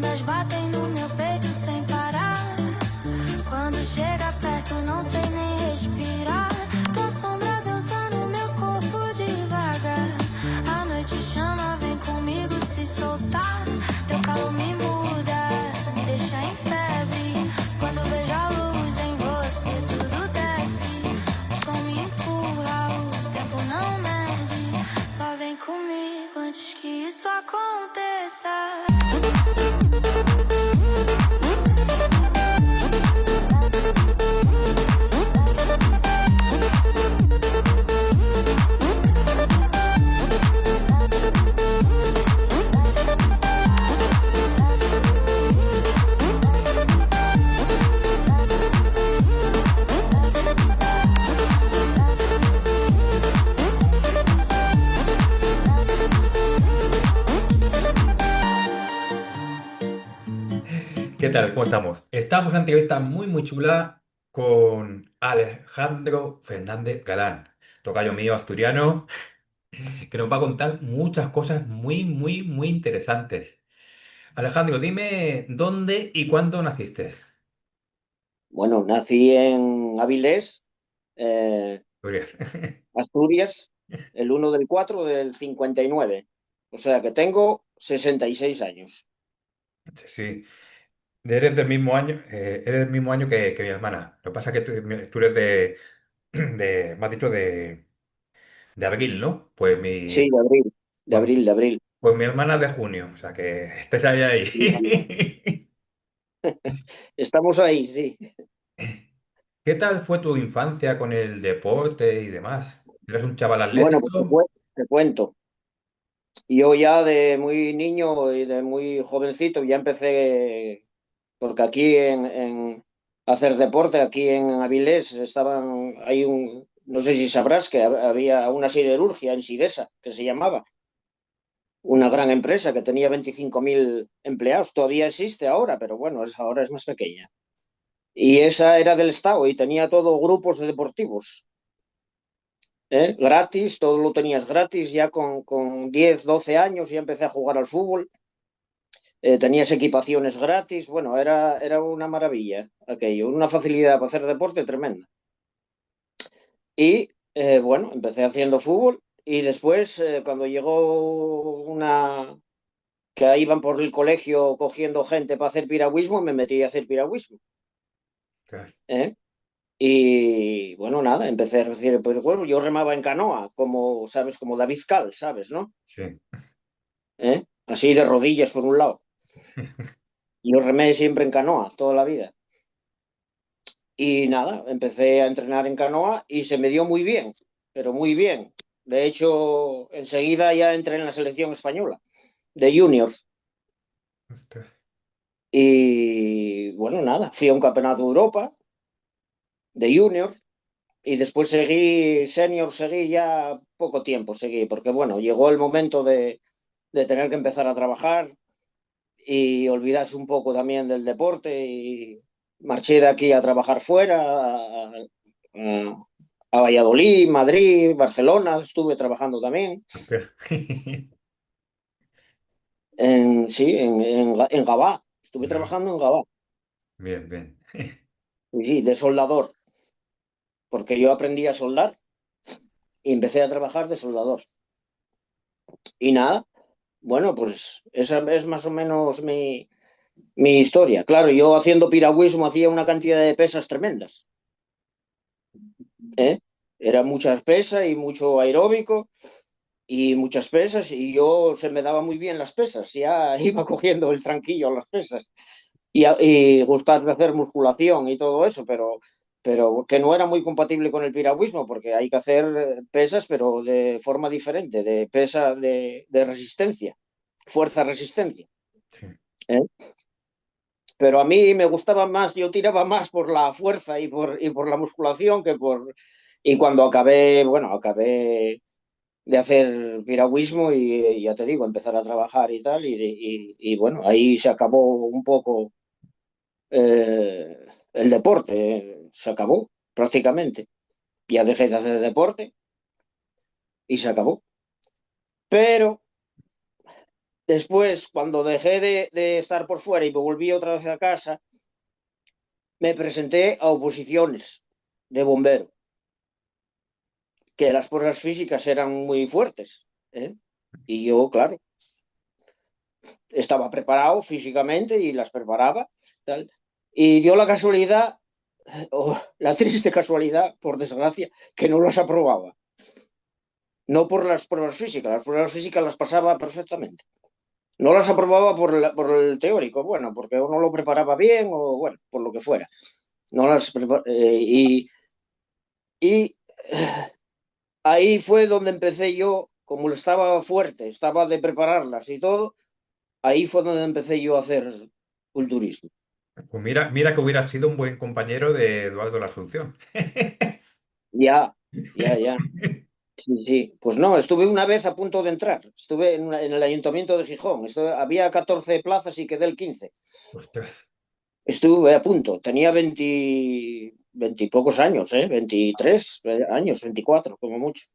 ondas batem no meu peito sem parar. Quando chega perto não sei nem respirar. Tua sombra dança no meu corpo devagar. A noite chama, vem comigo se soltar. Teu calor me muda, me deixa em febre. Quando vejo a luz em você tudo desce. O som me empurra, o tempo não mede. Só vem comigo antes que isso aconteça. ¿Qué tal? ¿Cómo estamos? Estamos en una entrevista muy chula con Alejandro Fernández Galán, tocayo mío asturiano, que nos va a contar muchas cosas muy interesantes. Alejandro, dime dónde y cuándo naciste. Bueno, nací en Avilés, eh, Muy bien. Asturias, el 1 del 4 del 59. O sea que tengo 66 años. Sí, eres del mismo año que mi hermana. Lo que pasa es que tú eres me has dicho de abril, ¿no? Sí, de abril, de Pues, abril, de abril. pues mi hermana es de junio, o sea que estés ahí, Sí, anda. ahí. Estamos ahí, sí. ¿Qué tal fue tu infancia con el deporte y demás? ¿Eres un chaval Bueno, pues atlético? te cuento. Yo ya de muy niño y de muy jovencito ya empecé, porque aquí en hacer deporte, aquí en Avilés hay no sé si sabrás que había una siderurgia en Sidesa, que se llamaba. Una gran empresa que tenía 25.000 empleados. Todavía existe ahora, pero bueno, ahora es más pequeña. Y esa era del Estado y tenía todo grupos de deportivos. Gratis, todo lo tenías gratis. Ya con 10 12 años ya empecé a jugar al fútbol. Tenías equipaciones gratis. Bueno, era una maravilla aquello, una facilidad para hacer deporte tremenda. Y bueno, empecé haciendo fútbol y después, cuando llegó que ahí iban por el colegio cogiendo gente para hacer piragüismo, me metí a hacer piragüismo. Claro. ¿eh? Y bueno, nada, empecé a hacer, pues bueno, yo remaba en canoa, como, ¿sabes? Como David Cal, ¿sabes? ¿No? Sí. Así de rodillas por un lado. Yo remé siempre en canoa, toda la vida. Y nada, empecé a entrenar en canoa y se me dio muy bien, pero muy bien. De hecho, enseguida ya entré en la selección española de junior. Ostras. Y bueno, nada, fui a un campeonato de Europa de junior. Y después seguí, senior, seguí ya poco tiempo, seguí, porque bueno, llegó el momento de tener que empezar a trabajar y olvidarse un poco también del deporte y marché de aquí a trabajar fuera, a Valladolid, Madrid, Barcelona, estuve trabajando también, Ostras. sí, en Gavà, estuve No. trabajando en Gavà, Bien. sí, de soldador, porque yo aprendí a soldar y empecé a trabajar de soldador. Y nada, bueno, pues esa es más o menos mi historia. Claro, yo haciendo piragüismo hacía una cantidad de pesas tremendas. ¿eh? Era muchas pesas y mucho aeróbico y muchas pesas y yo se me daba muy bien las pesas. Ya iba cogiendo el tranquillo a las pesas y gustar de hacer musculación y todo eso, pero que no era muy compatible con el piragüismo porque hay que hacer pesas pero de forma diferente, de pesa de resistencia, fuerza-resistencia. Sí. ¿eh? Pero a mí me gustaba más, yo tiraba más por la fuerza y por la musculación que por... Y cuando acabé, bueno, acabé de hacer piragüismo y ya te digo, empezar a trabajar y tal, y bueno, ahí se acabó un poco el deporte, se acabó prácticamente. Ya dejé de hacer deporte y se acabó. Pero Después, cuando dejé de estar por fuera y me volví otra vez a casa, me presenté a oposiciones de bombero, que las pruebas físicas eran muy fuertes, ¿eh? Y yo, claro, estaba preparado físicamente y las preparaba, tal. Y dio la casualidad, o la triste casualidad, por desgracia, que no las aprobaba. No por las pruebas físicas las pasaba perfectamente. No las aprobaba por el teórico, bueno, porque uno lo preparaba bien o bueno, por lo que fuera. No las y ahí fue donde empecé yo, como estaba fuerte, estaba de prepararlas y todo, ahí fue donde empecé yo a hacer culturismo. Pues mira, mira que hubiera sido un buen compañero de Eduardo la Asunción. Ya, ya. Sí, sí. Pues no, estuve una vez a punto de entrar. Estuve en el ayuntamiento de Gijón. Había 14 plazas y quedé el 15. Ostras. Estuve a punto. Tenía 20 y pocos años, 23 años, 24 como mucho.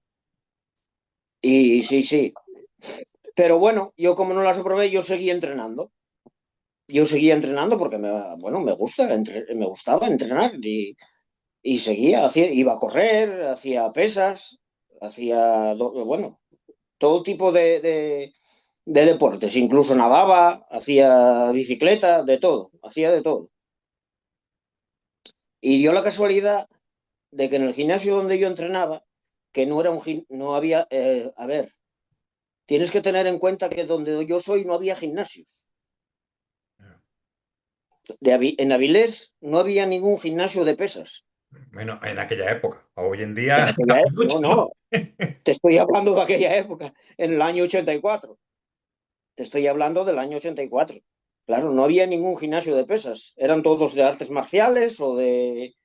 Y sí, sí. Pero bueno, yo como no las aprobé, yo seguía entrenando. Yo seguía entrenando porque bueno, me gustaba entrenar y seguía, iba a correr, hacía pesas, bueno, todo tipo de deportes, incluso nadaba, hacía bicicleta, de todo, hacía de todo. Y dio la casualidad de que en el gimnasio donde yo entrenaba, que no era no había, a ver, tienes que tener en cuenta que donde yo soy no había gimnasios. En Avilés no había ningún gimnasio de pesas. Bueno, en aquella época. Hoy en En día aquella cambia época, no, mucho. no, te estoy hablando de aquella época, en el año 84. Te estoy hablando del año 84. Claro, no había ningún gimnasio de pesas. Eran todos de artes marciales o de...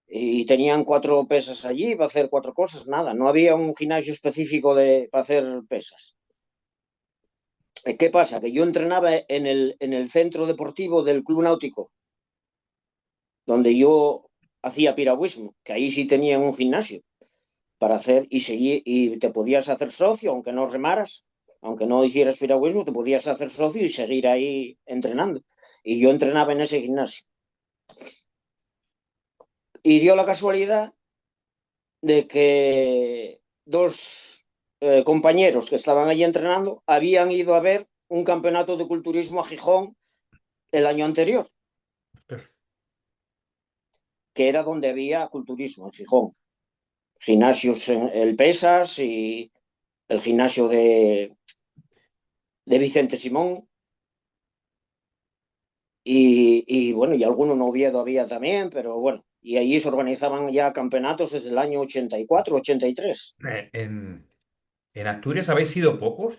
Y tenían 4 pesas allí para hacer 4 cosas. Nada, no había un gimnasio específico para hacer pesas. ¿Qué pasa? Que yo entrenaba en el centro deportivo del Club Náutico, donde yo hacía piragüismo, que ahí sí tenían un gimnasio para hacer y seguir, y te podías hacer socio, aunque no remaras, aunque no hicieras piragüismo, te podías hacer socio y seguir ahí entrenando. Y yo entrenaba en ese gimnasio. Y dio la casualidad de que dos compañeros que estaban allí entrenando habían ido a ver un campeonato de culturismo a Gijón el año anterior, que era donde había culturismo en Gijón. Gimnasios en el Pesas y el gimnasio de Vicente Simón. Bueno, y alguno en Oviedo había también, pero bueno, y allí se organizaban ya campeonatos desde el año 84, 83. En Asturias habéis sido pocos,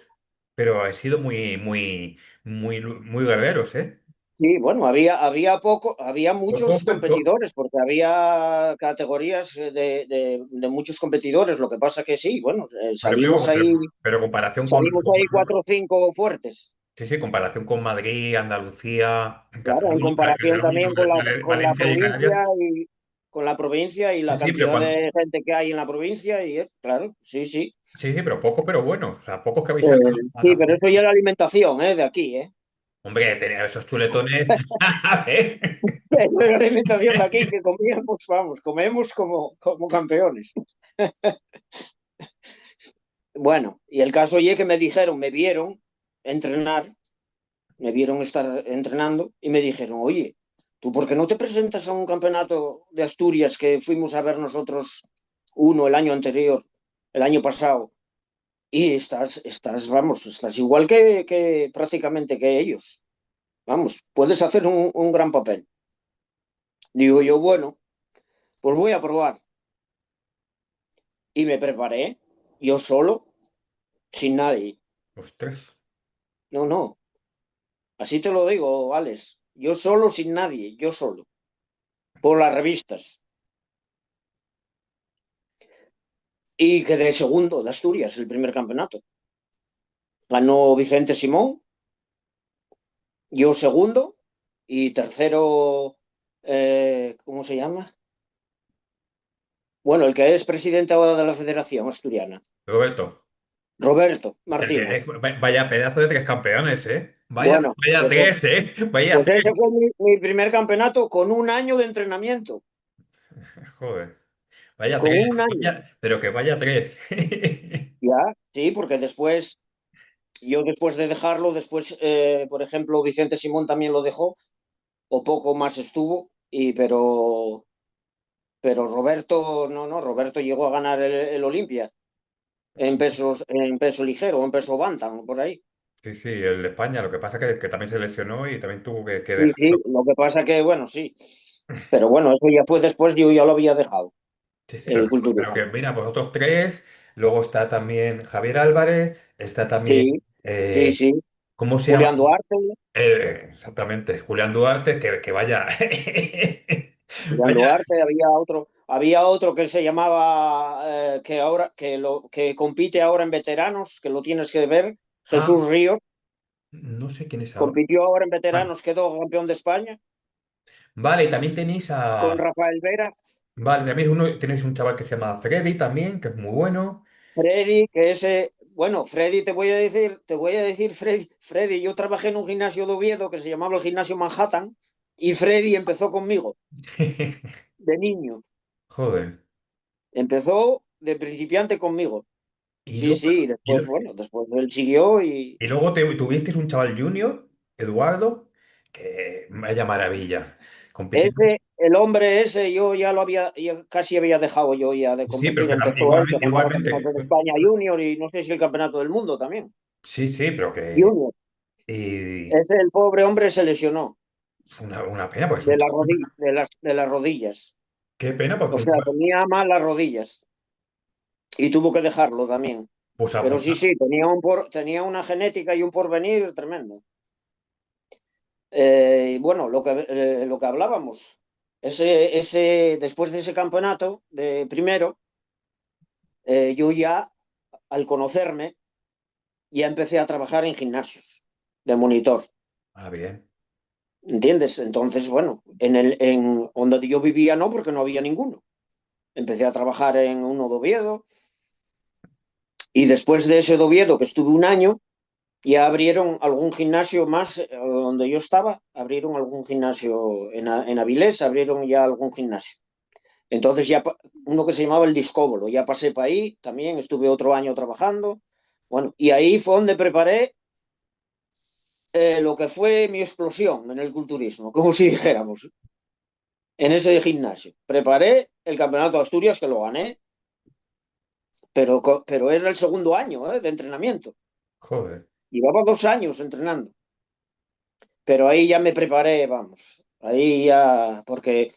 pero habéis sido muy guerreros, ¿eh? Sí, bueno, había Pocos, muchos pero competidores, porque había categorías de muchos competidores. Lo que pasa que sí, bueno, pero, pero, pero comparación con, salimos ahí 4 o 5 fuertes. sí, sí, comparación con Madrid, Andalucía, Claro, en comparación Cataluña, también con la Valencia y Canarias. provincia y Sí, la sí, pero cantidad de gente que hay en la provincia, claro, sí, sí. sí, sí, pero pocos, pero buenos. O sea, pocos que habéis salido a Sí, la... pero eso ya es la alimentación, de aquí, ¿eh? Hombre, tenía esos chuletones. A ver. Eso es la alimentación de aquí, que comíamos, vamos, comemos como campeones. Bueno, y el caso oye que me vieron entrenar, me vieron estar entrenando y me dijeron, oye, ¿tú por qué no te presentas a un campeonato de Asturias que fuimos a ver nosotros uno el año anterior, el año pasado? Y vamos, estás igual que prácticamente que ellos. Vamos, puedes hacer un gran papel. Digo yo, bueno, pues voy a probar. Y me preparé, yo solo, sin nadie. Ostras. No, no, así te lo digo, Alex. Yo solo, sin nadie, yo solo. Por las revistas. Y quedé segundo de Asturias, el primer campeonato. Ganó Vicente Simón, yo segundo y tercero, ¿cómo se llama? Bueno, el que es presidente ahora de la Federación Asturiana. Roberto. Roberto Es que, Martínez. vaya pedazo de tres campeones, ¿eh? Vaya, Bueno, vaya tres, ¿eh? Vaya pues tres. ese fue mi primer campeonato con un año de entrenamiento, Joder, vaya con tres. un año. Pero que vaya tres. Ya, sí, porque yo después de dejarlo, por ejemplo, Vicente Simón también lo dejó, o poco más estuvo, pero Roberto, no, Roberto llegó a ganar el Olimpia en peso ligero, en peso bantam, por ahí. Sí, sí, el de España. Lo que pasa es que también se lesionó y también tuvo que Sí, sí, dejarlo. lo que pasa que, bueno, sí, pero bueno, eso ya fue después, yo ya lo había dejado, Sí, sí, el pero culturismo. que mira, vosotros tres. Luego está también Javier Álvarez. Está también. Sí, sí, sí. ¿Cómo se llama? Julián Duarte, Exactamente, Julián Duarte, que vaya. Julián Vaya. Duarte, había otro que se llamaba, que compite ahora en veteranos, que lo tienes que ver, Ah, Jesús Ríos, no sé quién es ahora. compitió ahora en Ah, veteranos, quedó campeón de España, vale, y también tenéis con a. Rafael Vera, Vale, también tenéis un chaval que se llama Freddy también, que es muy bueno. Freddy, bueno, Freddy, te voy a decir, Freddy, yo trabajé en un gimnasio de Oviedo que se llamaba el Gimnasio Manhattan, y Freddy empezó conmigo, de niño, Joder. empezó de principiante conmigo. Y Sí, luego, sí, y y, después, lo- bueno, después él siguió y y luego tuvisteis un chaval junior, Eduardo, que vaya maravilla. Compitiendo. el hombre ese, yo ya casi había dejado yo ya de Sí, pero competir. que Empezó él, que igualmente, ganaba el igualmente. campeonato de España Junior y no sé si el campeonato del mundo también. Sí, sí, pero que. Junior. Y Ese, el pobre hombre se lesionó una pena, pues es un de, la chaval. rodi- de las rodillas. Qué pena, porque O es un sea, chaval. tenía mal las rodillas y tuvo que dejarlo también. Pues Pero sí, apunta. sí, tenía una genética y un porvenir tremendo. Y bueno, lo que hablábamos, después de ese campeonato de primero, yo ya, al conocerme, ya empecé a trabajar en gimnasios de monitor, Ah, bien. ¿entiendes? Entonces, bueno, en donde yo vivía no, porque no había ninguno. Empecé a trabajar en uno de Oviedo y después de ese de Oviedo, que estuve un año, ya abrieron algún gimnasio más donde yo estaba, abrieron algún gimnasio en Avilés, abrieron ya algún gimnasio. Entonces ya uno que se llamaba el Discóbolo, ya pasé para ahí, también estuve otro año trabajando. Bueno, y ahí fue donde preparé lo que fue mi explosión en el culturismo, como si dijéramos, en ese gimnasio. Preparé el Campeonato de Asturias, que lo gané, pero era el segundo año de entrenamiento. Joder. Llevaba 2 años entrenando, pero ahí ya me preparé, vamos, ahí ya, porque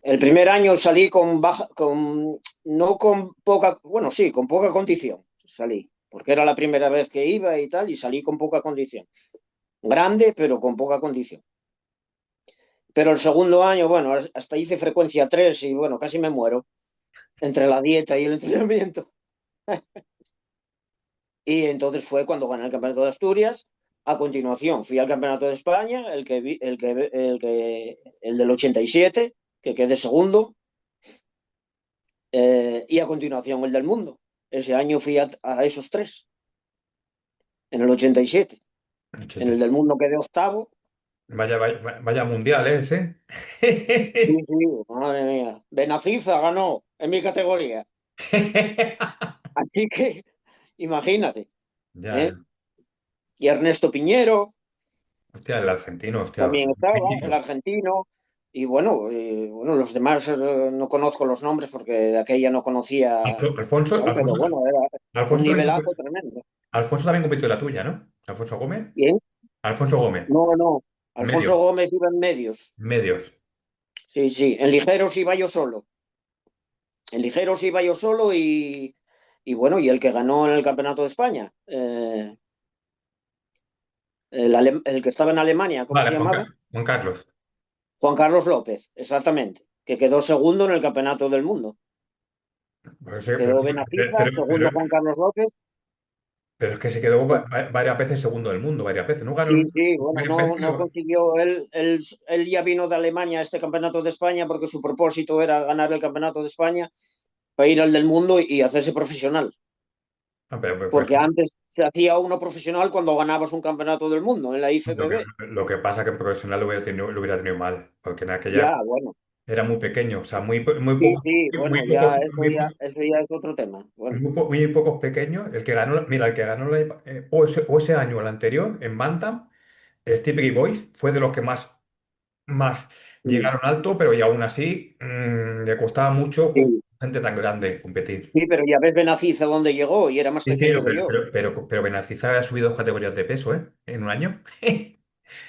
el primer año salí no con poca, bueno, sí, con poca condición salí, porque era la primera vez que iba y tal, y salí con poca condición. Grande, pero con poca condición. Pero el segundo año, bueno, hasta hice frecuencia 3 y bueno, casi me muero entre la dieta y el entrenamiento. Y entonces fue cuando gané el Campeonato de Asturias. A continuación fui al Campeonato de España, el del 87, que quedé segundo, y a continuación el del mundo. Ese año fui a esos tres, en el 87. En el del mundo quedé octavo. Vaya mundial, ese. Sí, sí, madre mía. Benaciza ganó en mi categoría. Así que imagínate. Ya, ¿Eh? Y Ernesto Piñero hostia, el argentino, hostia. también estaba, el Piñero. argentino. Y bueno, los demás no conozco los nombres porque de aquella no conocía, Alfonso, tal, pero Alfonso, bueno, era un Alfonso también, nivelazo tremendo. Alfonso también compitió la tuya, ¿no? Alfonso Gómez. ¿Quién? Alfonso Gómez. No, no. Alfonso Medios. Gómez iba en medios. Medios. Sí, sí. En ligeros iba yo solo. En ligeros iba yo solo y bueno, y el que ganó en el Campeonato de España, el que estaba en Alemania, ¿cómo se Vale, llamaba? Juan Carlos. Juan Carlos López, exactamente, que quedó segundo en el Campeonato del Mundo. Pues sí, Quedó Benafiza, segundo Juan Carlos López. pero es que se quedó Pues varias veces segundo del mundo, varias veces. No ganó sí, sí, bueno, varias veces, no, no consiguió. Él ya vino de Alemania a este Campeonato de España porque su propósito era ganar el Campeonato de España para ir al del mundo y hacerse profesional. Ah, pero, por porque ejemplo, antes se hacía uno profesional cuando ganabas un campeonato del mundo en la lo que, IFBB. lo que pasa es que en profesional lo hubiera tenido mal, porque en aquella Ya, bueno, era muy pequeño, o sea, muy sí, poco, sí, muy bueno, poco, ya eso ya es otro tema. Bueno, muy pocos pequeños. El que ganó, mira, el que ganó o ese año o el anterior en Bantam, Stevie Boys, fue de los que más sí, llegaron alto, pero y aún así le costaba mucho con sí, gente tan grande competir. sí, pero ya ves Benaziza dónde llegó y era más Sí, sí, pequeño que pero, yo. pero, pero, pero Benaziza ha subido 2 categorías de peso, ¿eh? En un año.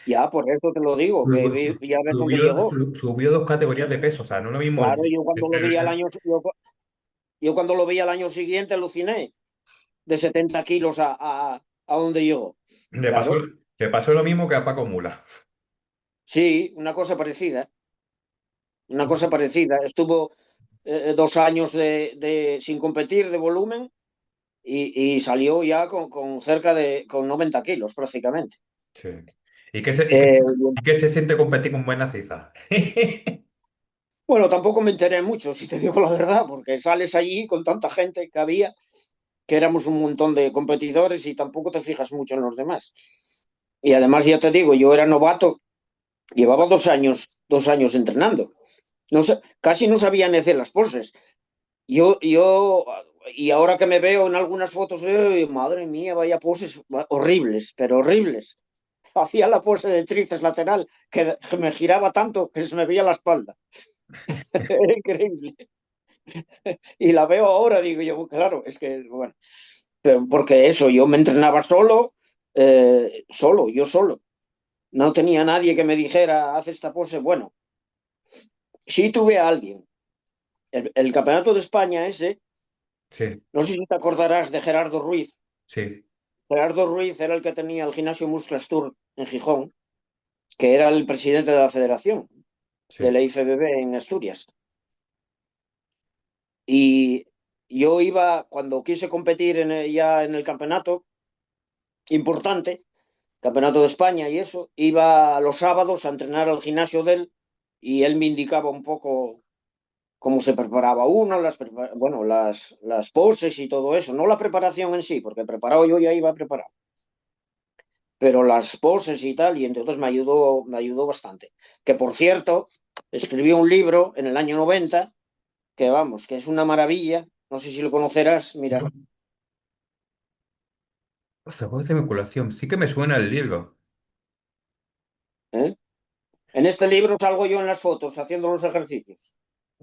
Ya, por eso te lo digo, que ya ves dónde Subió, llegó. subió 2 categorías de peso, o sea, no es lo mismo Claro, yo cuando lo vi al el- año, yo cuando lo vi al año siguiente aluciné de 70 kilos a dónde llegó. le pasó, Claro, le pasó lo mismo que a Paco Mula. sí, una cosa parecida, una cosa parecida. Estuvo 2 años sin competir de volumen y salió ya con cerca con 90 kilos prácticamente. Sí. ¿Y qué se, y qué- Eh, y qué se siente competir con Benaziza? bueno, tampoco me enteré mucho, si te digo la verdad, porque sales allí con tanta gente que había, que éramos un montón de competidores y tampoco te fijas mucho en los demás. Y además, ya te digo, yo era novato, llevaba 2 años entrenando. No sé, casi no sabía ni hacer las poses. Yo, y ahora que me veo en algunas fotos, madre mía, vaya poses horribles, pero horribles. Hacía la pose de tríceps lateral que me giraba tanto que se me veía la espalda. Era increíble. Y la veo ahora, digo yo, claro, es que, bueno, pero porque eso, yo me entrenaba solo, yo solo. No tenía nadie que me dijera, haz esta pose. Bueno, sí tuve a alguien. El campeonato de España ese, Sí, no sé si te acordarás de Gerardo Ruiz. sí, Gerardo Ruiz era el que tenía el gimnasio Musclastur en Gijón, que era el presidente de la federación de sí. la IFBB en Asturias. Y yo iba, cuando quise competir ya en el campeonato importante, campeonato de España y eso, iba los sábados a entrenar al gimnasio de él y él me indicaba un poco cómo se preparaba uno, bueno, las poses y todo eso, no la preparación en sí, porque preparado yo ya iba preparado, pero las poses y tal, y entonces me ayudó bastante. Que por cierto, escribí un libro en el año 90, que vamos, que es una maravilla, no sé si lo conocerás, mira, Sabor de vinculación. Sí que me suena el libro. ¿eh? En este libro salgo yo en las fotos haciendo los ejercicios.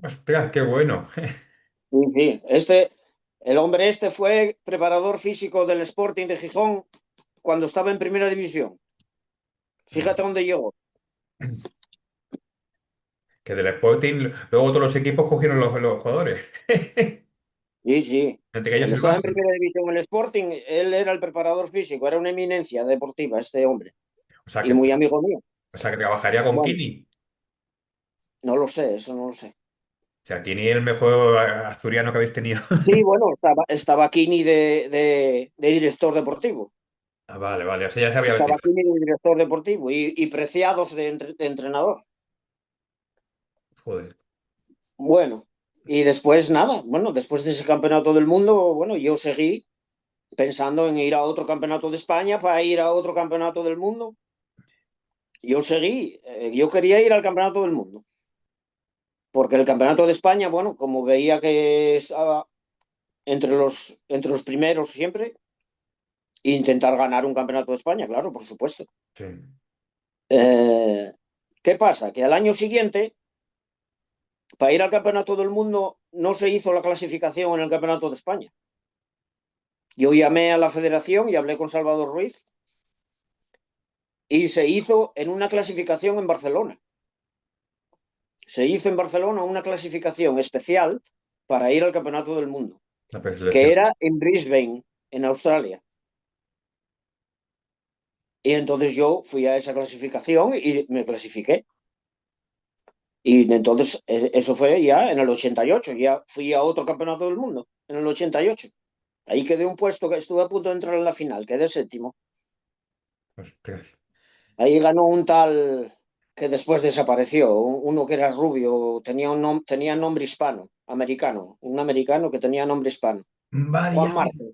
Ostras, qué bueno. Sí, sí. El hombre este fue preparador físico del Sporting de Gijón cuando estaba en primera división. Fíjate dónde llegó. Que del Sporting, luego todos los equipos cogieron los jugadores. Sí, sí. Entre ellos Él el estaba en Barça. primera división en el Sporting, él era el preparador físico, era una eminencia deportiva este hombre O sea y que, muy amigo mío. o sea que trabajaría con Bueno, Kini. no lo sé, eso no lo sé. O sea, Kini es el mejor asturiano que habéis tenido. Sí, bueno, estaba Kini de director deportivo. Ah, vale, vale. O sea, ya se había Estaba metido. Kini de director deportivo y Preciados de entrenador. Joder. Bueno, y después nada, bueno, después de ese campeonato del mundo, bueno, yo seguí pensando en ir a otro campeonato de España para ir a otro campeonato del mundo. Yo seguí, yo quería ir al campeonato del mundo, porque el campeonato de España, bueno, como veía que estaba entre los primeros siempre, intentar ganar un campeonato de España, claro, por supuesto. Sí. Eh, ¿Qué pasa? Que al año siguiente, para ir al campeonato del mundo, no se hizo la clasificación en el campeonato de España. Yo llamé a la federación y hablé con Salvador Ruiz y se hizo en una clasificación en Barcelona. Se hizo en Barcelona una clasificación especial para ir al Campeonato del Mundo, La que preselección. era en Brisbane, en Australia. Y entonces yo fui a esa clasificación y me clasifiqué. Y entonces eso fue ya en el 88, ya fui a otro Campeonato del Mundo, en el 88. Ahí quedé un puesto que estuve a punto de entrar en la final, quedé séptimo. Ostras. Ahí ganó un tal que después desapareció, uno que era rubio, tenía nombre hispano, americano, un americano que tenía nombre hispano, Vale, Juan Márquez.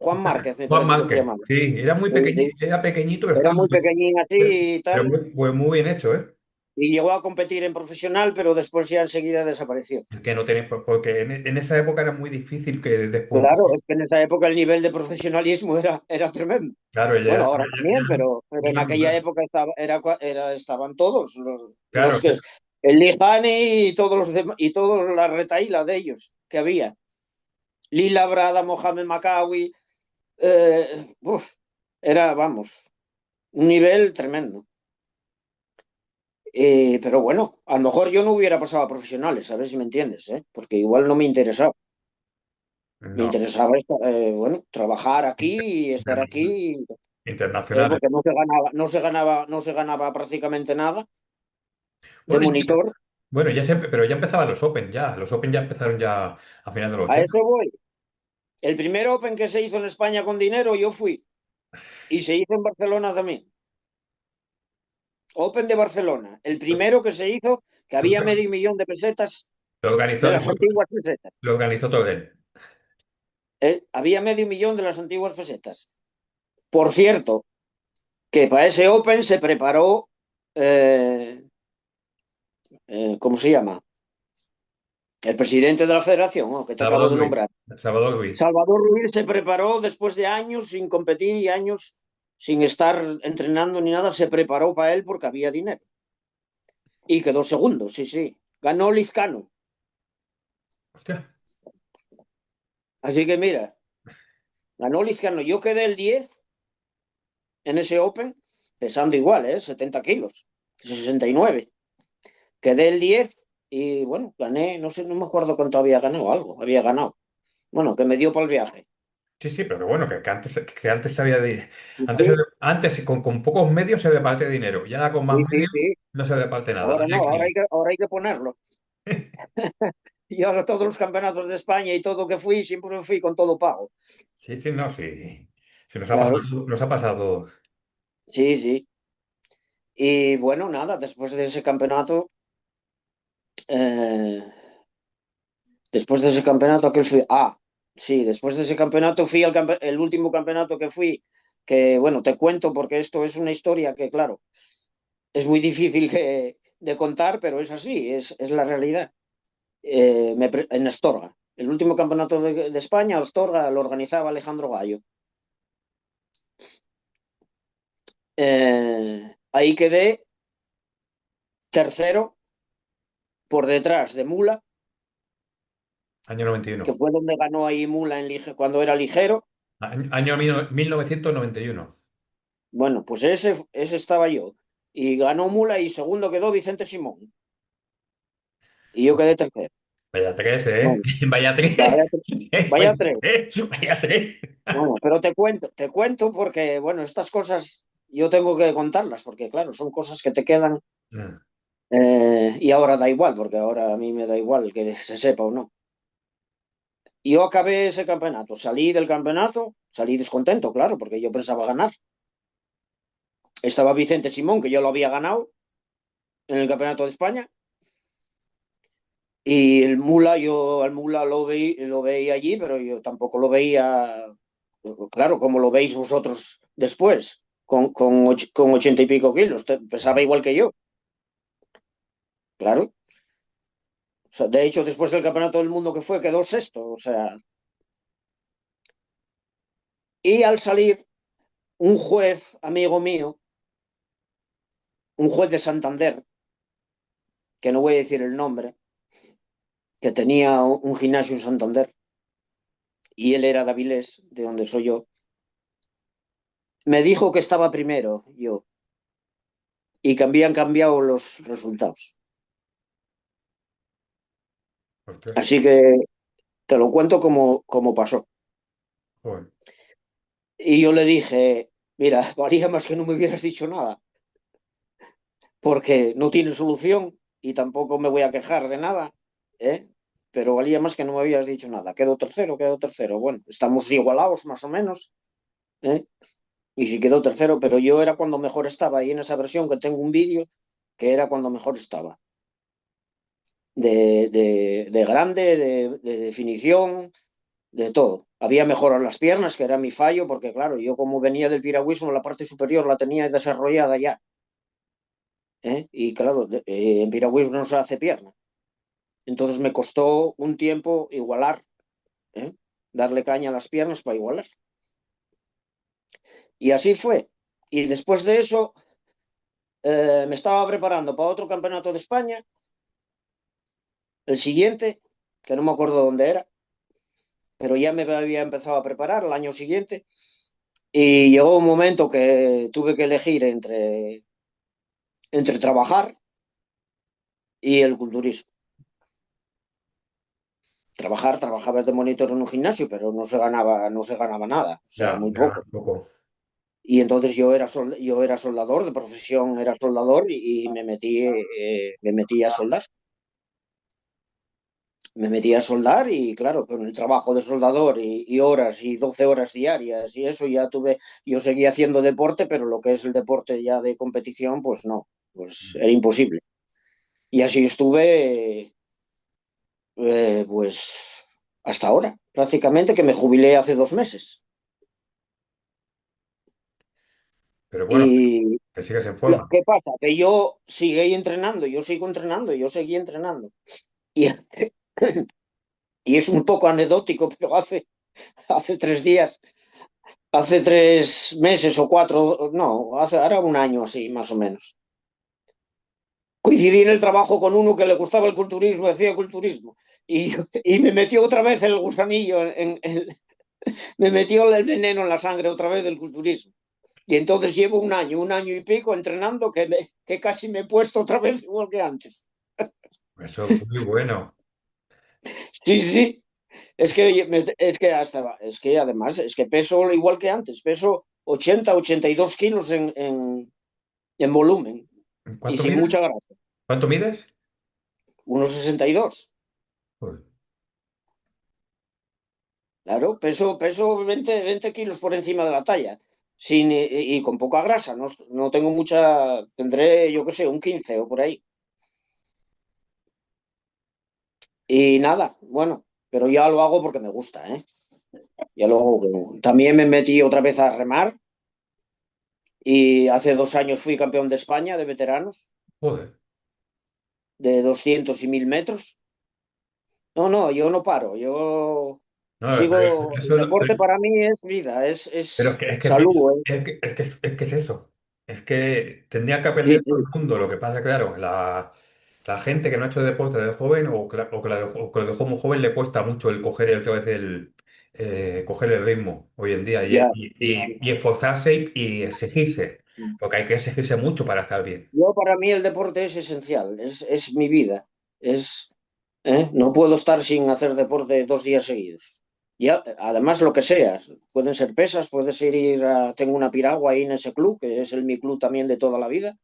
Juan Márquez me Juan parece que se Márquez, llamaba. sí, era muy Sí. pequeñito, era pequeñito, pero Era estaba muy pequeñín así y pero tal, muy, muy bien hecho, ¿eh? y llegó a competir en profesional, pero después ya enseguida desapareció. Es que no tenéis, porque en esa época era muy difícil que despuntar. Claro, es que en esa época el nivel de profesionalismo era tremendo. Claro, Bueno, ahora también, pero ya en no es aquella normal. época estaban todos los Claro, que el Lijani y todos los y toda la retaíla de ellos que había. Lila Brada, Mohamed Makawi, uf, era, vamos, un nivel tremendo. Pero bueno, a lo mejor yo no hubiera pasado a profesionales, a ver si me entiendes, ¿eh? Porque igual no me interesaba. Me no, interesaba bueno, trabajar inter- aquí y estar internacional. aquí, Internacionales. porque no se ganaba prácticamente nada de Bueno, monitor. bueno, pero ya empezaban los Open, ya. Los Open ya empezaron ya a finales de los A 80. eso voy. El primer Open que se hizo en España con dinero, yo fui. Y se hizo en Barcelona también. Open de Barcelona. El primero que se hizo, que Tú- había medio millón de pesetas, Lo de organizó, las antiguas pesetas. lo organizó todo él. Había medio millón de las antiguas pesetas. Por cierto, que para ese Open se preparó, eh, ¿cómo se llama? El presidente de la federación, ¿no? Que te acabo Salvador de Ruiz. nombrar. Salvador Ruiz. Salvador Ruiz se preparó después de años sin competir y años sin estar entrenando ni nada, se preparó para él porque había dinero. Y quedó segundo, sí, sí. Ganó Lizcano. Hostia. Así que mira, ganó Lizcano. Yo quedé el 10 en ese Open, pesando igual, 70 kilos, 69. Quedé el 10 y bueno, gané, no sé, no me acuerdo cuánto había ganado, algo, había ganado. Bueno, que me dio para el viaje. Sí, sí, pero bueno, que antes había antes, Sí, antes con pocos medios se departe dinero. Ya con más sí, sí, medios sí. no se departe nada. Ahora Ahí no, hay que ir. ahora hay que ponerlo. Y ahora todos los campeonatos de España y todo que fui, siempre fui con todo pago. Sí, sí, no, sí. Sí, Claro, nos ha pasado. sí, sí. Y bueno, nada, después de ese campeonato, eh, después de ese campeonato, ¿a qué fui? Ah, sí, después de ese campeonato fui el último campeonato que fui, que bueno, te cuento porque esto es una historia que, claro, es muy difícil de contar, pero es así, es la realidad. En Astorga. El último campeonato de España, Astorga, lo organizaba Alejandro Gallo. Ahí quedé tercero por detrás de Mula, Año que 91. fue donde ganó ahí Mula cuando era ligero. Año 1991. Bueno, pues ese estaba yo. Y ganó Mula y segundo quedó Vicente Simón. Y yo quedé tercero. Vaya tres, ¿eh? Bueno, Vaya tres. vaya, vaya tres. Vaya tres. Bueno, pero te cuento porque, bueno, estas cosas yo tengo que contarlas porque, claro, son cosas que te quedan Mm. y ahora da igual, porque ahora a mí me da igual que se sepa o no. Yo acabé ese campeonato, salí del campeonato, salí descontento, claro, porque yo pensaba ganar. Estaba Vicente Simón, que yo lo había ganado en el Campeonato de España, y el Mula, yo al Mula lo veía allí, pero yo tampoco lo veía, claro, como lo veis vosotros después, con 80 y pico kilos, pesaba igual que yo, claro. O sea, de hecho, después del Campeonato del Mundo que fue, quedó sexto, o sea, y al salir, un juez, amigo mío, un juez de Santander, que no voy a decir el nombre, que tenía un gimnasio en Santander, y él era de Avilés, de donde soy yo, me dijo que estaba primero yo y que habían cambiado los resultados. Hostia. Así que te lo cuento como pasó. Joder. Y yo le dije, mira, valía más que no me hubieras dicho nada, porque no tiene solución y tampoco me voy a quejar de nada, ¿eh? Pero valía más que no me habías dicho nada. Quedó tercero, quedó tercero. Bueno, estamos igualados más o menos, ¿eh? Y si quedó tercero, pero yo era cuando mejor estaba. Y en esa versión que tengo un vídeo, que era cuando mejor estaba. De grande, de definición. de todo. Había mejorado las piernas, que era mi fallo, porque claro, yo como venía del piragüismo, la parte superior la tenía desarrollada ya. Y claro, en piragüismo no se hace pierna. Entonces me costó un tiempo igualar, ¿eh? Darle caña a las piernas para igualar. Y así fue. Y después de eso, me estaba preparando para otro campeonato de España, el siguiente, que no me acuerdo dónde era, pero ya me había empezado a preparar el año siguiente. Y llegó un momento que tuve que elegir entre trabajar y el culturismo. Trabajaba de monitor en un gimnasio, pero no se ganaba nada, o sea, Ya, muy ya, poco. poco. Y entonces yo era soldador, de profesión era soldador y me metí a soldar. Me metí a soldar y claro, con el trabajo de soldador y horas y 12 horas diarias y eso yo seguía haciendo deporte, pero lo que es el deporte ya de competición, pues no, pues era imposible. Y así estuve, pues hasta ahora, prácticamente que me jubilé hace 2 meses. Pero bueno, Y que sigues en forma. ¿qué pasa? Que yo seguí entrenando. Y, y es un poco anecdótico, pero hace 3 días, hace 3 meses o 4, no, ahora un año así, más o menos. Coincidí en el trabajo con uno que le gustaba el culturismo, hacía culturismo, y me metió otra vez el gusanillo, me metió el veneno en la sangre otra vez del culturismo. Y entonces llevo un año y pico entrenando que casi me he puesto otra vez igual que antes. Eso es muy bueno. Sí, sí, es que además, es que peso igual que antes, peso 82 kilos en volumen y ¿Cuánto sin mides? mucha grasa. ¿Cuánto mides? 1,62. Pues, Claro, peso 20 kilos por encima de la talla. Y con poca grasa, no tengo mucha, tendré, yo qué sé, un 15 o por ahí. Y nada, bueno, pero ya lo hago porque me gusta, ¿eh? Ya lo hago. También me metí otra vez a remar y hace 2 años fui campeón de España de veteranos joder. de 200 y 1000 metros. No, no, yo no paro, yo No, pero sigo, el eso, deporte para mí es vida, es, pero es es que salud, ¿eh? es que es eso. Es que tendría que Sí, aprender todo sí, el mundo. Lo que pasa, claro, la gente que no ha hecho deporte de joven o que lo dejó muy joven le cuesta mucho el coger otra vez coger el ritmo hoy en día ya, sí, y esforzarse y exigirse. sí. Porque hay que exigirse mucho para estar bien. Yo para mí el deporte es esencial, es mi vida, no puedo estar sin hacer deporte 2 días seguidos. Ya, además lo que sea, pueden ser pesas, tengo una piragua ahí en ese club, que es mi club también de toda la vida,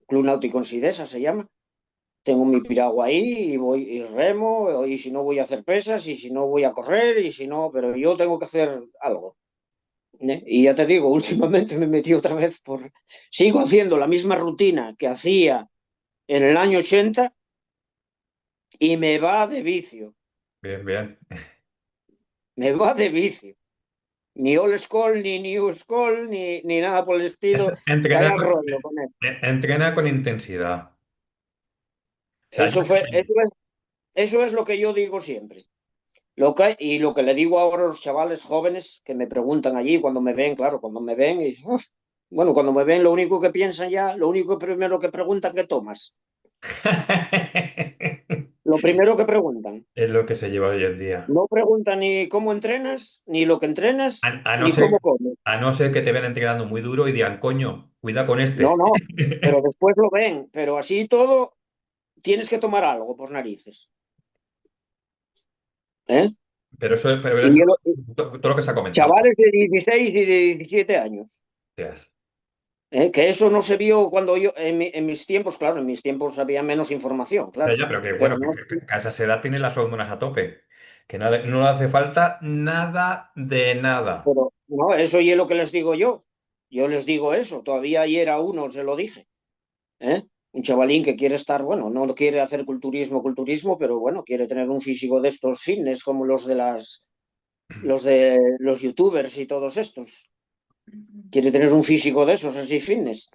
Club Náutico en Sidesa se llama. Tengo mi piragua ahí y voy y remo, y si no voy a hacer pesas, y si no voy a correr, y si no, pero yo tengo que hacer algo. Y ya te digo, últimamente me metí otra vez Sigo haciendo la misma rutina que hacía en el año 80 y me va de vicio, Bien, bien. me va de vicio. Ni old school, ni new school, ni nada por el Es estilo. entrenar, Vaya rollo con eso. entrenar con intensidad. O sea, Eso es lo que yo digo siempre. Y lo que le digo ahora a los chavales jóvenes que me preguntan allí cuando me ven, claro, cuando me ven, bueno, cuando me ven lo único que piensan ya, lo único primero que preguntan, ¿qué tomas? Lo primero que preguntan. es lo que se lleva hoy en día. No preguntan ni cómo entrenas, ni lo que entrenas, A no ni cómo ser, comes. a no ser que te vean entrenando muy duro y digan, coño, cuida con No, este. no, pero después lo ven. Pero así todo, tienes que tomar algo por narices. ¿Eh? Pero Y eso yo todo lo que se ha comentado. chavales de 16 y de 17 años. Hostias. Que eso no se vio cuando en mis tiempos, claro, en mis tiempos había menos información, Ya, claro. ya, pero que Pero bueno, no, que a esa edad tiene las hormonas a tope. Que no le hace falta nada de nada. pero no, eso y es lo que les digo yo. Yo les digo eso. Todavía ayer a uno se lo dije. ¿Eh? Un chavalín que quiere estar, bueno, no quiere hacer culturismo, pero bueno, quiere tener un físico de estos fitness como los de los youtubers y todos estos. Quiere tener un físico de esos, así fitness.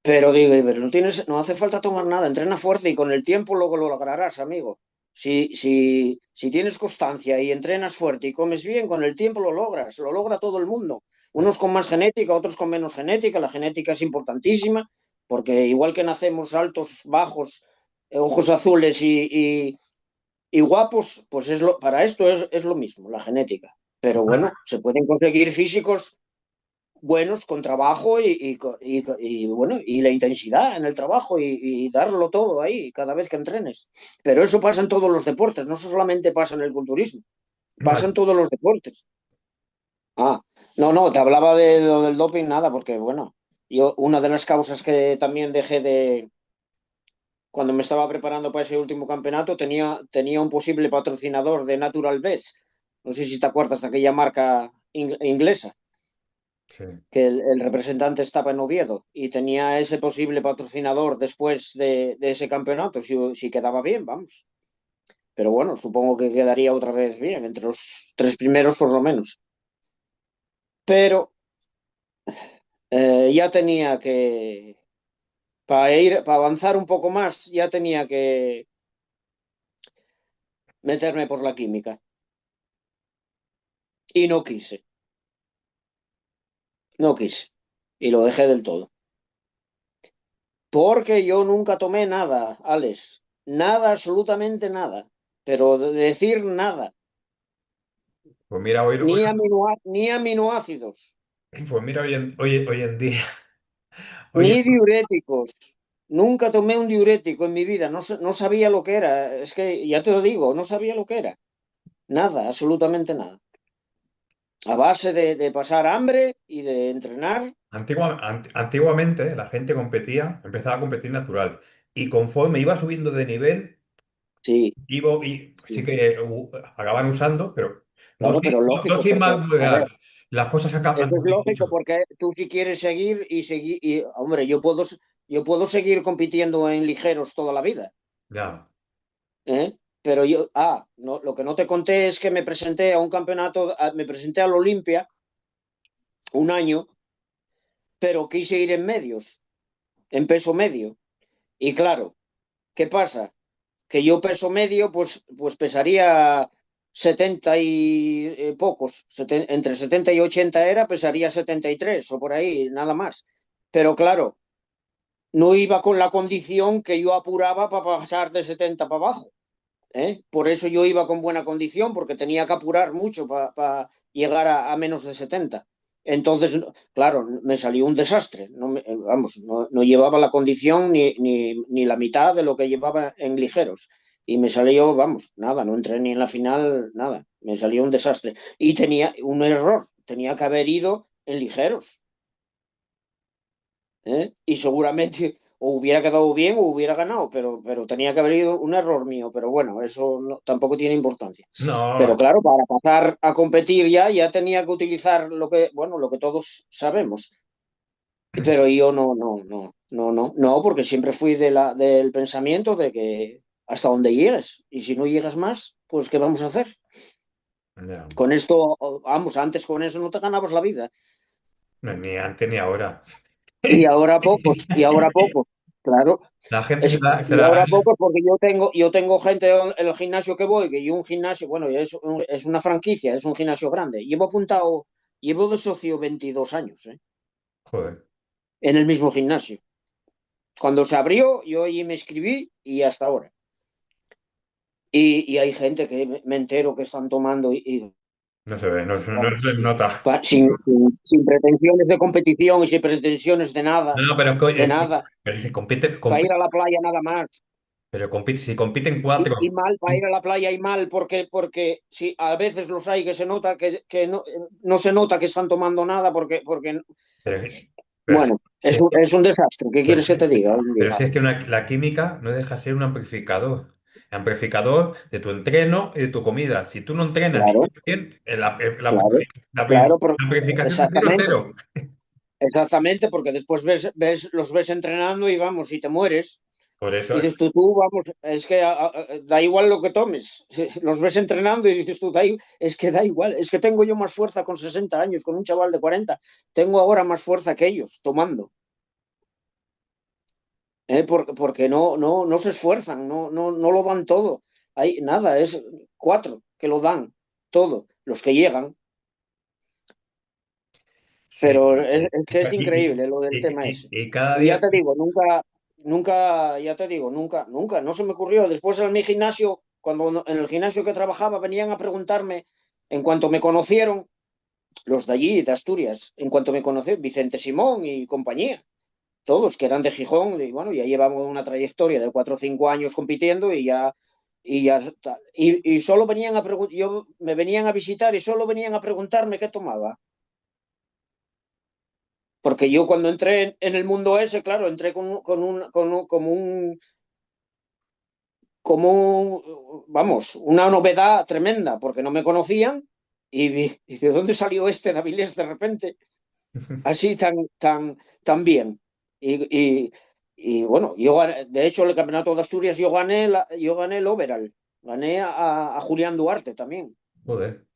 Pero digo, pero no hace falta tomar nada, entrena fuerte y con el tiempo luego lo lograrás, amigo. Si tienes constancia y entrenas fuerte y comes bien, con el tiempo lo logras, lo logra todo el mundo. Unos con más genética, otros con menos genética. La genética es importantísima, porque igual que nacemos altos, bajos, ojos azules y guapos, pues para esto es lo mismo, la genética. Pero bueno, se pueden conseguir físicos buenos con trabajo bueno, y la intensidad en el trabajo y darlo todo ahí cada vez que entrenes. Pero eso pasa en todos los deportes, no solamente pasa en el culturismo, pasa en Vale. todos los deportes. Ah, no, te hablaba de lo del doping, nada, porque bueno, yo una de las causas que también dejé cuando me estaba preparando para ese último campeonato, tenía un posible patrocinador de Natural Best. No sé si te acuerdas de aquella marca inglesa, Sí. que el representante estaba en Oviedo y tenía ese posible patrocinador después de ese campeonato, si quedaba bien, vamos. Pero bueno, supongo que quedaría otra vez bien, entre los tres primeros por lo menos. Pero ya tenía para avanzar un poco más, ya tenía que meterme por la química. Y no quise. Y lo dejé del todo. Porque yo nunca tomé nada, Alex. Nada, absolutamente nada. Pero de decir nada. Pues mira, Ni aminoácidos, pues mira hoy en día, ni oye, diuréticos. Nunca tomé un diurético en mi vida, no sabía lo que era. Es que ya te lo digo, no sabía lo que era. Nada, absolutamente nada. A base de pasar hambre y de entrenar, antiguamente la gente competía, empezaba a competir natural. Y conforme iba subiendo de nivel, sí, y sí sí. que acababan usando, pero Claro, pero lógico, dosis porque, más a ver, moderada. Las cosas eso es han lógico dicho. porque tú si quieres seguir, hombre, yo puedo seguir compitiendo en ligeros toda la vida. Ya. ¿Eh? Pero no, lo que no te conté es que me presenté a un campeonato, me presenté al Olimpia un año, pero quise ir en medios, en peso medio. Y claro, ¿qué pasa? Que yo peso medio, pues pesaría 70 y pocos, entre 70 y 80 pesaría 73 o por ahí, nada más. Pero claro, no iba con la condición que yo apuraba para pasar de 70 para abajo. Por eso yo iba con buena condición, porque tenía que apurar mucho llegar a menos de 70. Entonces, claro, me salió un desastre. Vamos, no llevaba la condición ni la mitad de lo que llevaba en ligeros. Y me salió, vamos, nada, no entré ni en la final, nada. Me salió un desastre. Y tenía un error, tenía que haber ido en ligeros. Y seguramente o hubiera quedado bien o hubiera ganado, pero tenía que haber ido un error mío, pero bueno, eso tampoco tiene importancia. Pero No, claro, para pasar a competir ya tenía que utilizar lo que todos sabemos. Pero yo no, porque siempre fui del pensamiento de que hasta donde llegues, y si no llegas más, pues ¿qué vamos a hacer? ya. Con esto, vamos, antes con eso no te ganabas la vida. No, ni antes ni ahora. Y ahora pocos, claro. La gente Y ahora pocos porque yo tengo gente en el gimnasio que voy, que yo un gimnasio, bueno, es una franquicia, es un gimnasio grande. Llevo de socio 22 años, Joder. en el mismo gimnasio. Cuando se abrió, yo ahí me inscribí y hasta ahora. Y hay gente que me entero que están tomando y No se ve, no vamos, se nota. sin pretensiones de competición y sin pretensiones No, no, pero, es que, de nada, pero si compite, para ir a la playa nada más. si compiten Y cuatro. mal para ir a la playa y mal porque sí, a veces los hay que se nota que no se nota que están tomando nada porque Pero, pero, bueno, si es es un desastre. ¿Qué Pero quieres si, que te diga hoy en pero día? si es que la química no deja de ser un amplificador. Amplificador de tu entreno y de tu comida. Si tú no entrenas ni Claro, comes bien, claro, la claro, amplificación es cero exactamente, cero. exactamente, porque después los ves entrenando y vamos, y te mueres. Por eso, Y dices tú, vamos, es que da igual lo que tomes. Los ves entrenando y dices tú, es que da igual. Es que tengo yo más fuerza con 60 años, con un chaval de 40. Tengo ahora más fuerza que ellos tomando. Porque no se esfuerzan, no lo dan todo. Hay nada, es 4 que lo dan todo, los que llegan. sí. Pero es que es increíble lo del tema ese. Y cada Y ya día, te digo, ya te digo, nunca, no se me ocurrió. Después en mi gimnasio, en el gimnasio que trabajaba, venían a preguntarme, en cuanto me conocieron, los de allí, de Asturias, en cuanto me conocieron, Vicente Simón y compañía, todos que eran de Gijón, y bueno, ya llevamos una trayectoria de 4 o 5 años compitiendo y solo venían a me venían a visitar y solo venían a preguntarme qué tomaba. Porque yo cuando entré en el mundo ese, claro, entré vamos, una novedad tremenda, porque no me conocían y de dónde salió este de Avilés de repente, así tan bien. Y, y, y bueno, de hecho, el campeonato de Asturias yo gané el overall, gané a Julián Duarte también, joder.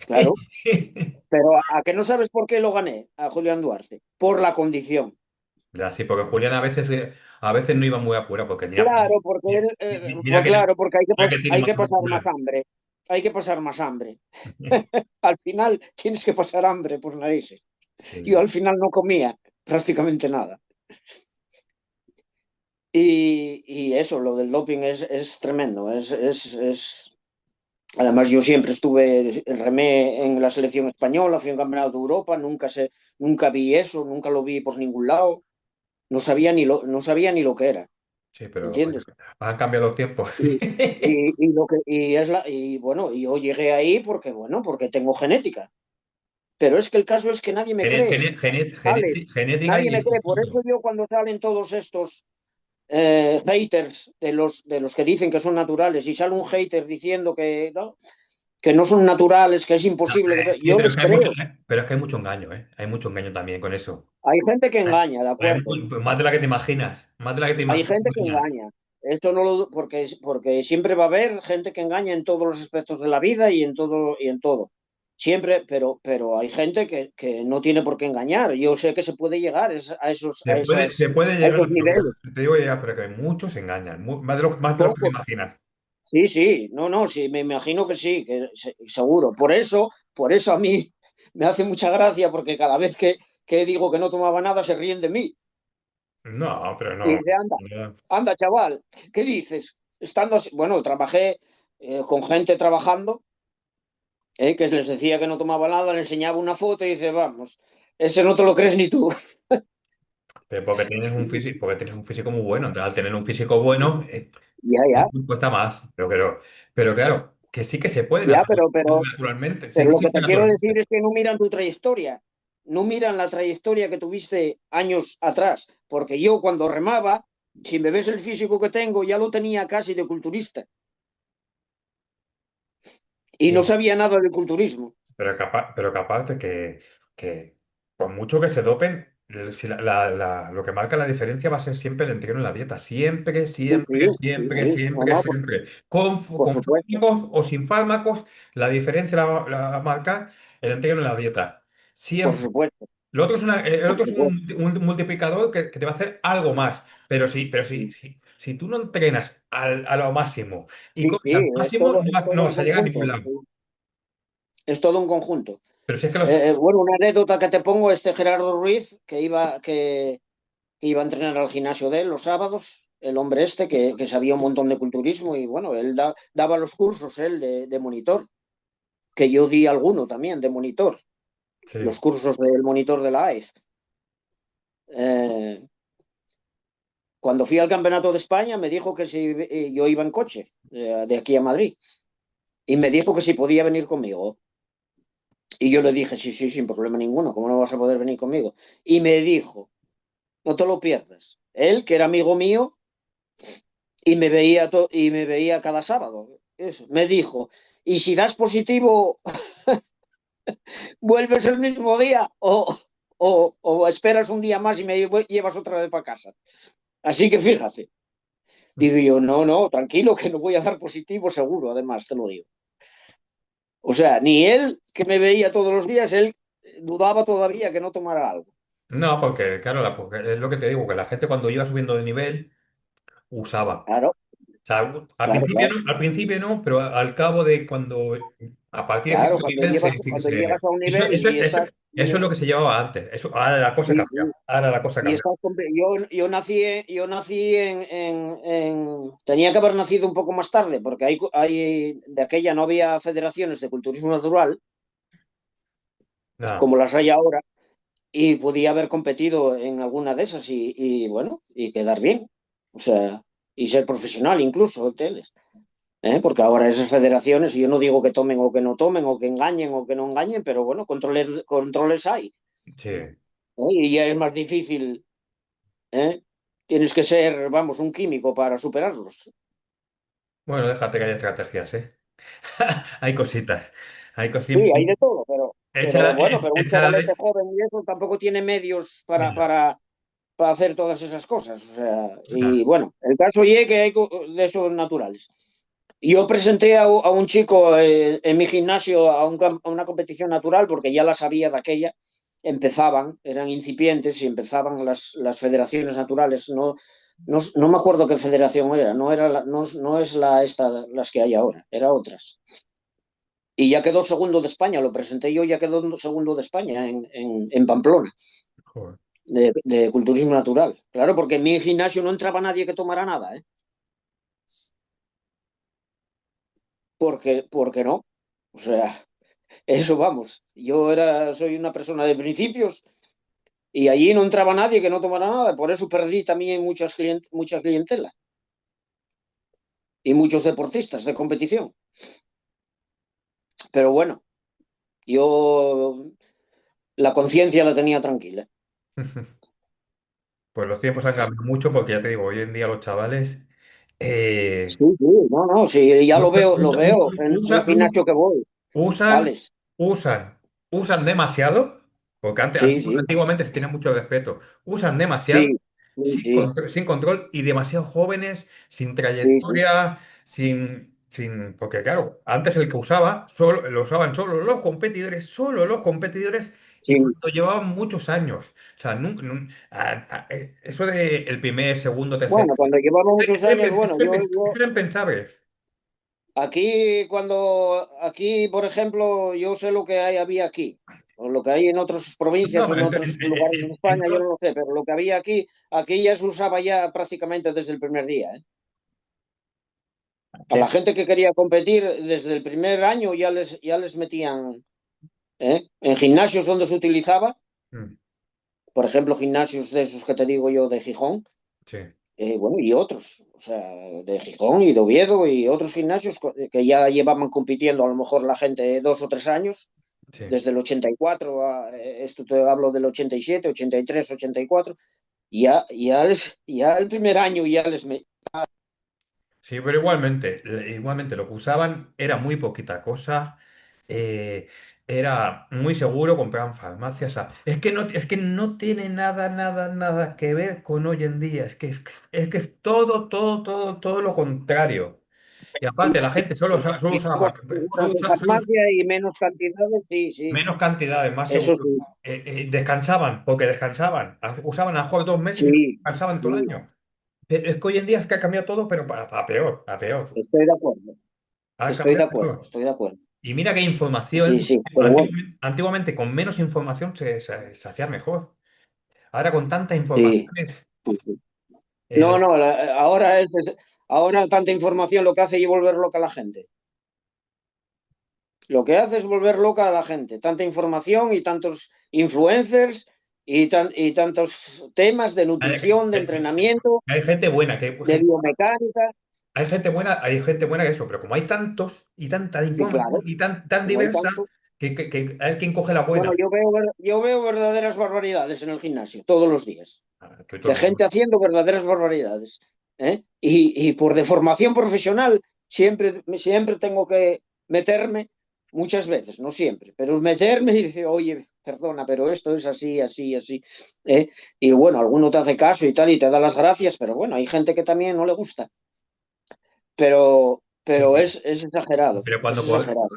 claro. Pero ¿a que no sabes por qué lo gané a Julián Duarte? Por la condición. Ya, sí, porque Julián a veces no iba muy apurado, porque tenía. Claro, porque Mira, mira pues que, claro, porque mira que tiene hay más que pasar más muscular. hambre. Hay que pasar más hambre. Al final tienes que pasar hambre por narices. Yo Sí. al final no comía prácticamente nada. Y eso, lo del doping es tremendo. Además, yo siempre remé en la selección española, fui a un campeonato de Europa, nunca vi eso, nunca lo vi por ningún lado. No sabía ni lo que era, Sí, pero ¿entiendes? han cambiado los tiempos. Y bueno, yo llegué ahí porque tengo genética. Pero es que el caso es que nadie me cree, Alex, Genética nadie me y cree. Por eso físico. yo cuando salen todos estos haters de los que dicen que son naturales y sale un hater diciendo que no son naturales, que es No, imposible, sí, yo les creo. pero es que hay mucho engaño, ¿eh? Hay mucho engaño también con eso. Hay gente que Hay- engaña, de acuerdo. Más de la que te imaginas. Más de la que te Hay gente que imaginas. engaña. Esto no lo porque siempre va a haber gente que engaña en todos los aspectos de la vida y en todo. Siempre, pero hay gente que no tiene por qué engañar. Yo sé que se puede llegar a esos, a Se esas, puede a llegar, esos niveles. pero te digo ya, pero que muchos engañan. Más de lo que te Poco. imaginas. Sí, sí, no, sí, me imagino que sí, seguro. Por eso a mí me hace mucha gracia porque cada vez que digo que no tomaba nada se ríen de mí. No, pero Y no. dice, anda, No. anda, chaval, ¿qué dices? Estando así, bueno, trabajé con gente trabajando, que les decía que no tomaba nada, le enseñaba una foto y dice, vamos, ese no te lo crees ni tú. Pero porque tienes un físico muy bueno. Entonces, al tener un físico bueno, Ya, ya, cuesta más. Pero claro, que sí que se puede ya, pero, naturalmente. Sí pero que lo se que te puede quiero naturalmente. decir es que no miran tu trayectoria, no miran la trayectoria que tuviste años atrás, porque yo cuando remaba, si me ves el físico que tengo, ya lo tenía casi de culturista y no Sí, sabía nada de culturismo. pero capaz de que por mucho que se dopen, si lo que marca la diferencia va a ser siempre el entreno en la dieta. Siempre, Sí, sí, siempre, sí, siempre, sí. No, siempre, no, siempre. Con, por con supuesto, fármacos o sin fármacos, la diferencia la va a marcar el entreno en la dieta. por Siempre. supuesto, El por otro es supuesto. un multiplicador que te va a hacer algo más. Si tú no entrenas a lo máximo y Sí, comes sí, al máximo, es no todo un vas a llegar a conjunto. ningún lado. Es todo un conjunto. Pero si es que Bueno, una anécdota que te pongo, Gerardo Ruiz, que iba a entrenar al gimnasio de él los sábados, el hombre que sabía un montón de culturismo y bueno, él daba los cursos, él de monitor, que yo di alguno también de monitor, sí, los cursos del monitor de la AES. Eh, Cuando fui al Campeonato de España me dijo que si yo iba en coche de aquí a Madrid y me dijo que si podía venir conmigo. Y yo le dije, sí, sí, sin problema ninguno, ¿cómo no vas a poder venir conmigo? Y me dijo, no te lo pierdas. Él, que era amigo mío y me veía cada sábado, eso, me dijo, y si das positivo, vuelves el mismo día o esperas un día más y me llevas otra vez para casa. Así que fíjate. Digo yo, no, tranquilo, que no voy a dar positivo seguro, además, te lo digo. O sea, ni él, que me veía todos los días, él dudaba todavía que no tomara algo. No, porque, claro, porque es lo que te digo, que la gente cuando iba subiendo de nivel usaba. Claro, O sea, claro, claro. al principio no, pero al cabo de cuando, a partir de Claro, cierto nivel, sí que cuando llegas se... a un nivel Eso es lo que se llevaba antes. Eso, ahora la cosa sí, cambia. sí, Ahora la cosa y cambia. estás yo nací tenía que haber nacido un poco más tarde, porque de aquella no había federaciones de culturismo natural Nada. como las hay ahora, y podía haber competido en alguna de esas bueno, y quedar bien. O sea, y ser profesional incluso, teles. Porque ahora esas federaciones, yo no digo que tomen o que no tomen, o que engañen o que no engañen, pero bueno, controles hay. Sí. Y ya es más difícil. ¿Eh? Tienes que ser, vamos, un químico para superarlos. Bueno, déjate que haya estrategias, ¿eh? Hay cositas. Hay Sí, cositas. hay de todo, pero Échala, bueno, pero un chavalete échala. joven y eso tampoco tiene medios para, Mira, para hacer todas esas cosas. O sea, y nada. bueno, el caso es que hay de esos naturales. Yo presenté a un chico en mi gimnasio a una competición natural porque ya la sabía de aquella. Empezaban, eran incipientes y empezaban las federaciones naturales. No me acuerdo qué federación era, no es las que hay ahora, era otras. Y ya quedó segundo de España, lo presenté yo, ya quedó segundo de España en Pamplona, Joder. de culturismo natural. Claro, porque en mi gimnasio no entraba nadie que tomara nada, ¿eh? Porque no. O sea, eso vamos. Soy una persona de principios y allí no entraba nadie que no tomara nada. Por eso perdí también mucha clientela y muchos deportistas de competición. Pero bueno, yo la conciencia la tenía tranquila. Pues los tiempos han cambiado mucho porque ya te digo, hoy en día los chavales Sí, eh, sí, no, sí, ya usa- lo usa- veo en el usa- gimnasio que voy, usan, Alex. usan demasiado, porque Sí, sí, antiguamente se tenía mucho respeto, usan sí, demasiado, sí, sí, sin control y demasiado jóvenes, sin sí, sí, trayectoria, porque claro, antes el que usaba, solo, lo usaban solo los competidores y sí. cuando llevaban muchos años. O sea, eso de el primer, segundo, tercer, Bueno, cuando llevaba muchos años, bueno, eso era impensable. aquí, por ejemplo, yo sé lo que había aquí, o lo que hay en otras provincias No, o en otros lugares de España, yo no lo sé, pero lo que había aquí ya se usaba ya prácticamente desde el primer día, ¿eh? A la gente que quería competir desde el primer año ya les metían, en gimnasios donde se utilizaba, mm, por ejemplo, gimnasios de esos que te digo yo de Gijón, sí, bueno, y otros, o sea, de Gijón y de Oviedo y otros gimnasios que ya llevaban compitiendo a lo mejor la gente 2 o 3 años, sí. desde el 84, esto te hablo del 87, 83, 84, ya el primer año Sí, pero igualmente lo que usaban era muy poquita cosa, eh, era muy seguro, compraban farmacias. O sea, es que no tiene nada que ver con hoy en día. Es que es todo lo contrario. Y aparte, la gente solo con usaba, figuras de farmacia y menos cantidades, sí, sí, menos cantidades, más eso seguro. sí, Descansaban, porque descansaban. Usaban a lo mejor 2 meses y sí, descansaban todo el sí, año. Pero es que hoy en día es que ha cambiado todo, pero para peor, a peor. estoy de acuerdo, Ha estoy de cambiado acuerdo, peor. estoy de acuerdo, Y mira qué sí, información. sí, pero bueno, Antiguamente con menos información se hacía mejor. Ahora con tantas sí, informaciones. sí, sí. eh, No, no, ahora tanta información lo que hace es volver loca a la gente. Lo que hace es volver loca a la gente. Tanta información y tantos influencers y tantos temas de hay, nutrición, de hay- entrenamiento, hay gente buena, de biomecánica. hay gente buena que eso, pero como hay tantos y tanta Sí, información claro, y tan como hay diversa, tanto. que hay quien coge la Bueno, buena. yo veo verdaderas barbaridades en el gimnasio todos los días. Estoy todo De el mundo. gente haciendo verdaderas barbaridades. Y por deformación profesional siempre tengo que meterme, muchas veces, no siempre, pero meterme y decir, oye, perdona, pero esto es así, así, así. ¿eh? Y bueno, alguno te hace caso y tal y te da las gracias, pero bueno, hay gente que también no le gusta. Sí, Pero es exagerado, pero es cuando, exagerado.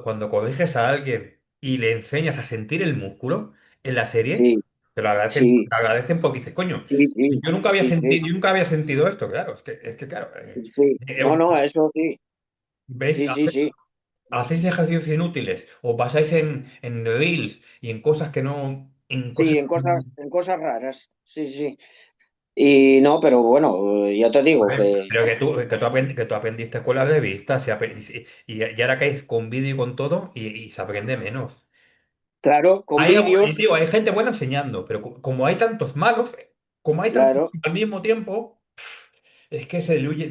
cuando corriges a alguien y le enseñas a sentir el músculo en la serie, Sí, te sí, lo agradecen porque dices, coño, sí, sí, sí, sí, yo nunca había sentido esto, claro, claro, sí, sí. No, os- no, eso sí, ¿veis? sí, sí, sí. Hacéis ejercicios inútiles, os basáis en reels y en cosas que no, en cosas Sí, en cosas raras, sí, sí. Y no, pero bueno, ya te digo joder, que, pero que tú aprendiste con las de vista, y ahora caes con vídeo y con todo y se aprende menos. claro, con vídeos, Tío, hay gente buena enseñando, pero como hay tantos malos, como hay tantos claro. al mismo tiempo, es que se diluye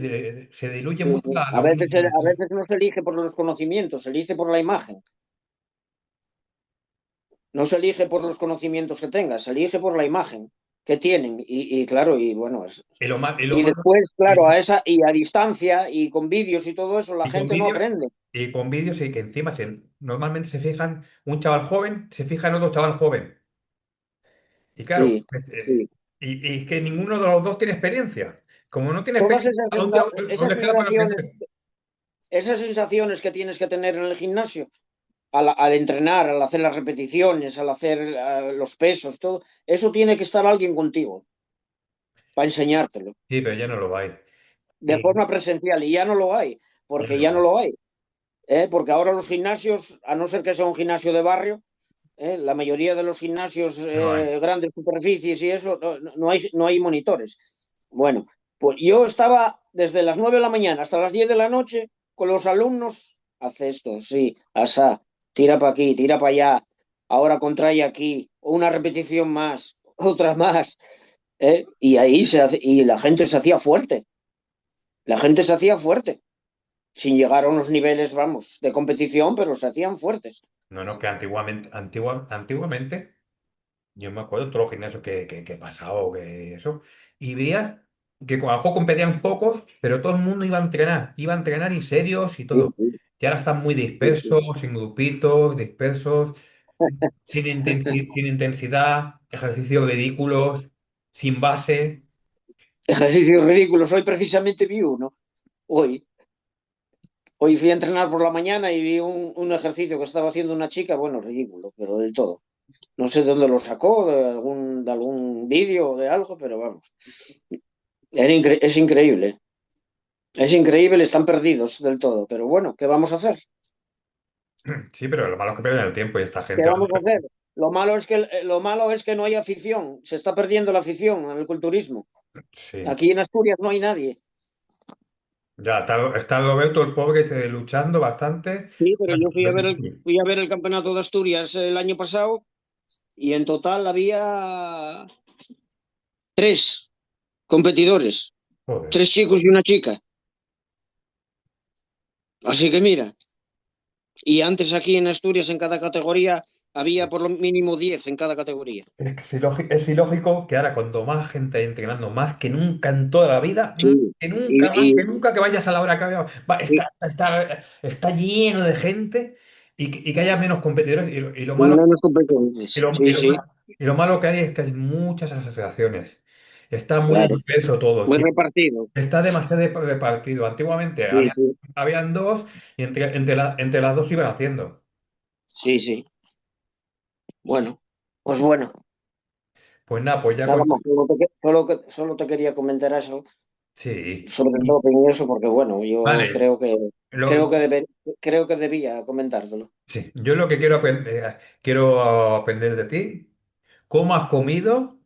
Sí, mucho sí. la buena A información. veces no se elige por los conocimientos, se elige por la imagen. No se elige por los conocimientos que tengas, se elige por la imagen que tienen. Y claro, y bueno, Y lo y malo, después, y, claro, y a distancia y con vídeos y todo eso, la y con gente no vídeos, aprende. y con vídeos y que encima normalmente se fijan, un chaval joven se fija en otro chaval joven. Y claro, Sí, sí. y es que ninguno de los dos tiene experiencia. Como no tiene Todas experiencia, aún esas les queda para sensaciones, aprender. esas sensaciones que tienes que tener en el gimnasio, al entrenar, al hacer las repeticiones, al hacer los pesos, todo, eso tiene que estar alguien contigo para enseñártelo Sí, pero ya no lo hay. de Y forma presencial y ya no lo hay, ya no porque ya lo no hay. lo hay. Porque ahora los gimnasios, a no ser que sea un gimnasio de barrio, la mayoría de los gimnasios, Ya no hay. grandes superficies y eso, no hay monitores. Bueno, pues yo estaba desde las 9 de la mañana hasta las 10 de la noche con los alumnos, hace esto, sí, asá, tira para aquí, tira para allá, ahora contrae aquí, una repetición más, otra más, y y la gente se hacía fuerte, la gente se hacía fuerte, sin llegar a unos niveles, vamos, de competición, pero se hacían fuertes. No, no, que antiguamente, yo me acuerdo de todos los gimnasios que he pasado, que eso, y veía que con ajo competían pocos, pero todo el mundo iba a entrenar y serios y Sí, todo. sí, Y ahora están muy sí, sí. dispersos, en grupitos, dispersos, sin intensidad, ejercicios ridículos, sin base. Ejercicios ridículos. Hoy precisamente vi uno. Hoy. Hoy fui a entrenar por la mañana y vi un ejercicio que estaba haciendo una chica, bueno, ridículo, pero del todo. No sé de dónde lo sacó, de algún vídeo o de algo, pero vamos. Es increíble. Es increíble, están perdidos del todo. Pero bueno, ¿qué vamos a hacer? Sí, pero lo malo es que pierden el tiempo y esta ¿Qué gente... vamos a hacer? Lo malo es que no hay afición. Se está perdiendo la afición en el culturismo. Sí. Aquí en Asturias no hay nadie. Ya, está Roberto el pobre luchando bastante. Sí, pero Bueno, yo fui a ver el campeonato de Asturias el año pasado y en total había tres competidores, joder. tres chicos y una chica. Así que mira, y antes aquí en Asturias en cada categoría había por lo mínimo 10 en cada categoría. Es ilógico que ahora cuando más gente hay entrenando, más que nunca en toda la vida, Sí, más y, que nunca que vayas a la hora que y- está lleno de gente y que haya menos competidores y lo y malo, menos competentes. Sí, sí, y lo malo que hay es que hay muchas asociaciones. Está muy claro. disperso todo. Muy Sí, repartido. está demasiado repartido. Antiguamente Sí, sí, habían dos y entre las dos iban haciendo. sí, sí. Bueno, pues bueno. Pues nada, pues ya Nada con... más, solo te quería comentar eso Sí. sobre el doping y eso, porque bueno, yo Vale. creo que creo que debía comentártelo. Sí, yo lo que quiero aprender de ti, ¿cómo has comido?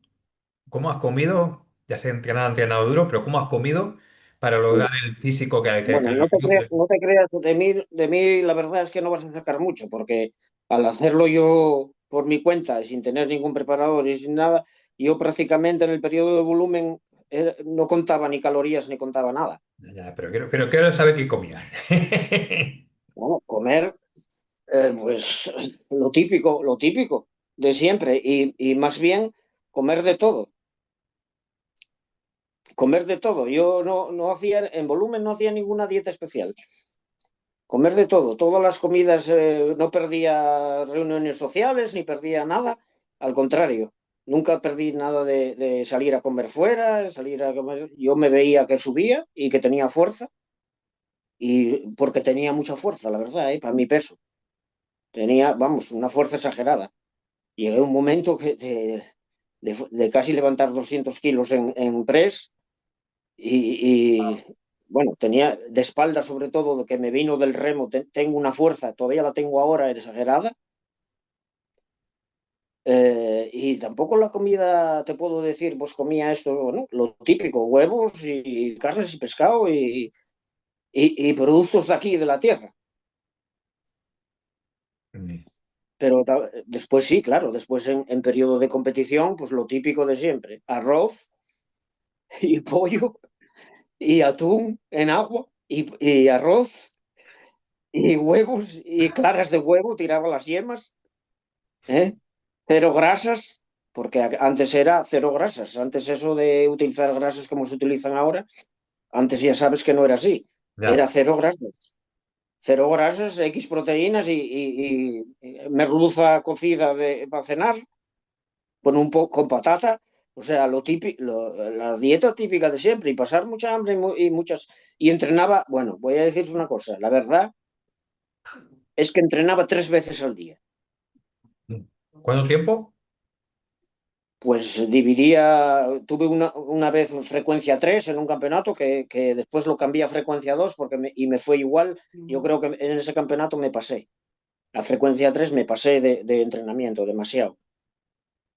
¿Cómo has comido? Ya sé, entrenado duro, pero ¿cómo has comido para Sí. lograr el físico Bueno, no te creas de mí la verdad es que no vas a sacar mucho, porque al hacerlo yo por mi cuenta, sin tener ningún preparador y sin nada, yo prácticamente en el periodo de volumen no contaba ni calorías ni contaba nada. Ya, pero quiero saber qué comías. Bueno, comer, pues lo típico de siempre, y más bien comer de todo, comer de todo. Yo no hacía, en volumen no hacía ninguna dieta especial. comer de todo, todas las comidas, no perdía reuniones sociales ni perdía nada, al contrario, nunca perdí nada de salir a comer fuera, salir a comer. Yo me veía que subía y que tenía fuerza, y porque tenía mucha fuerza, la verdad, para mi peso. Tenía, vamos, una fuerza exagerada. Llegué a un momento de casi levantar 200 kilos en press y, bueno, tenía de espalda sobre todo, que me vino del remo, tengo una fuerza, todavía la tengo ahora exagerada. Y tampoco la comida, te puedo decir, pues comía esto, ¿no? Lo típico, huevos y carnes y pescado y productos de aquí, de la tierra. Ni- Pero después sí, claro, después en periodo de competición, pues lo típico de siempre, arroz y pollo y atún en agua y arroz y huevos y claras de huevo, tiraba las yemas, ¿eh? Cero grasas, porque antes era cero grasas, antes eso de utilizar grasas como se utilizan ahora, antes ya sabes que no era así, era Ya, cero grasas, X proteínas y merluza cocida para cenar, con un poco con patata, o sea, lo típico, la dieta típica de siempre, y pasar mucha hambre y muchas, y entrenaba, bueno, voy a decir una cosa, la verdad es que entrenaba 3 veces al día. ¿cuánto tiempo? Pues dividía, tuve una vez frecuencia 3 en un campeonato que después lo cambié a frecuencia 2 y me fue igual. Yo creo que en ese campeonato me pasé. A frecuencia 3 me pasé de entrenamiento demasiado,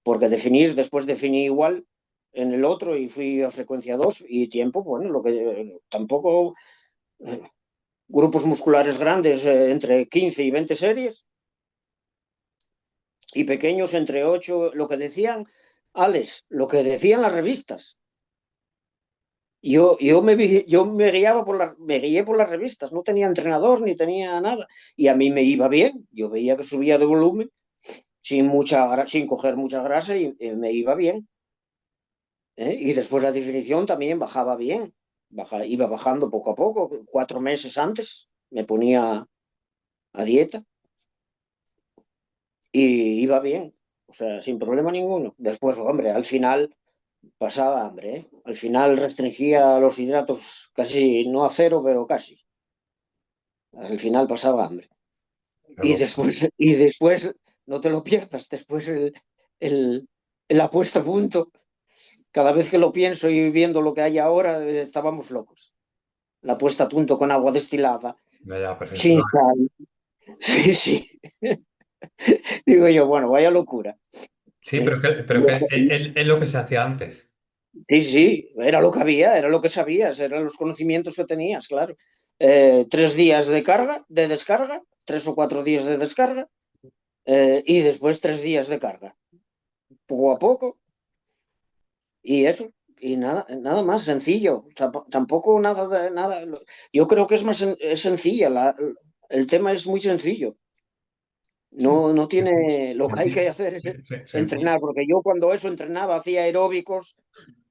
porque después definí igual en el otro y fui a frecuencia 2 y tiempo, bueno, lo que tampoco, eh, grupos musculares grandes, entre 15 y 20 series, y pequeños entre 8 lo que decían, Alex, lo que decían las revistas. Yo me guiaba me guié por las revistas, no tenía entrenador ni tenía nada. Y a mí me iba bien, yo veía que subía de volumen sin coger mucha grasa y me iba bien. Y después la definición también bajaba bien, iba bajando poco a poco. 4 meses antes me ponía a dieta y iba bien, o sea, sin problema ninguno. Después, hombre, al final pasaba hambre, ¿eh? Al final restringía los hidratos casi, no a cero, pero casi. Al final pasaba hambre. Claro. Y después, no te lo pierdas, después el, la puesta a punto, cada vez que lo pienso y viendo lo que hay ahora, estábamos locos. La puesta a punto con agua destilada, Ya, ya, pues eso sin sal. Sí, sí. Digo yo, bueno, vaya locura. sí, ¿Eh? pero que es lo que se hacía antes. Sí, sí, era lo que había, era lo que sabías, eran los conocimientos que tenías, claro. 3 días de descarga, 3 o 4 días de descarga, y después 3 días de carga, poco a poco, y eso, y nada más sencillo, tampoco nada de nada. Yo creo que es sencilla, el tema es muy sencillo. Sí, No tiene, lo que hay que hacer es sencillo. entrenar, porque yo cuando eso entrenaba, hacía aeróbicos,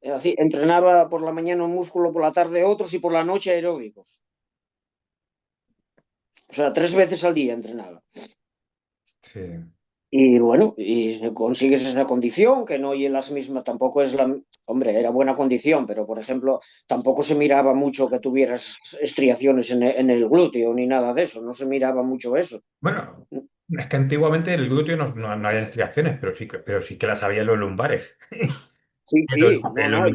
entrenaba por la mañana un músculo, por la tarde otros y por la noche aeróbicos. O sea, 3 veces al día entrenaba. Sí. Y bueno, y consigues esa condición, que no y en las mismas, tampoco es la, hombre, era buena condición, pero por ejemplo, tampoco se miraba mucho que tuvieras estriaciones en el glúteo ni nada de eso, no se miraba mucho eso. Bueno, es que antiguamente el glúteo no había estriaciones, pero sí que las había en los lumbares. Sí, sí, no, no,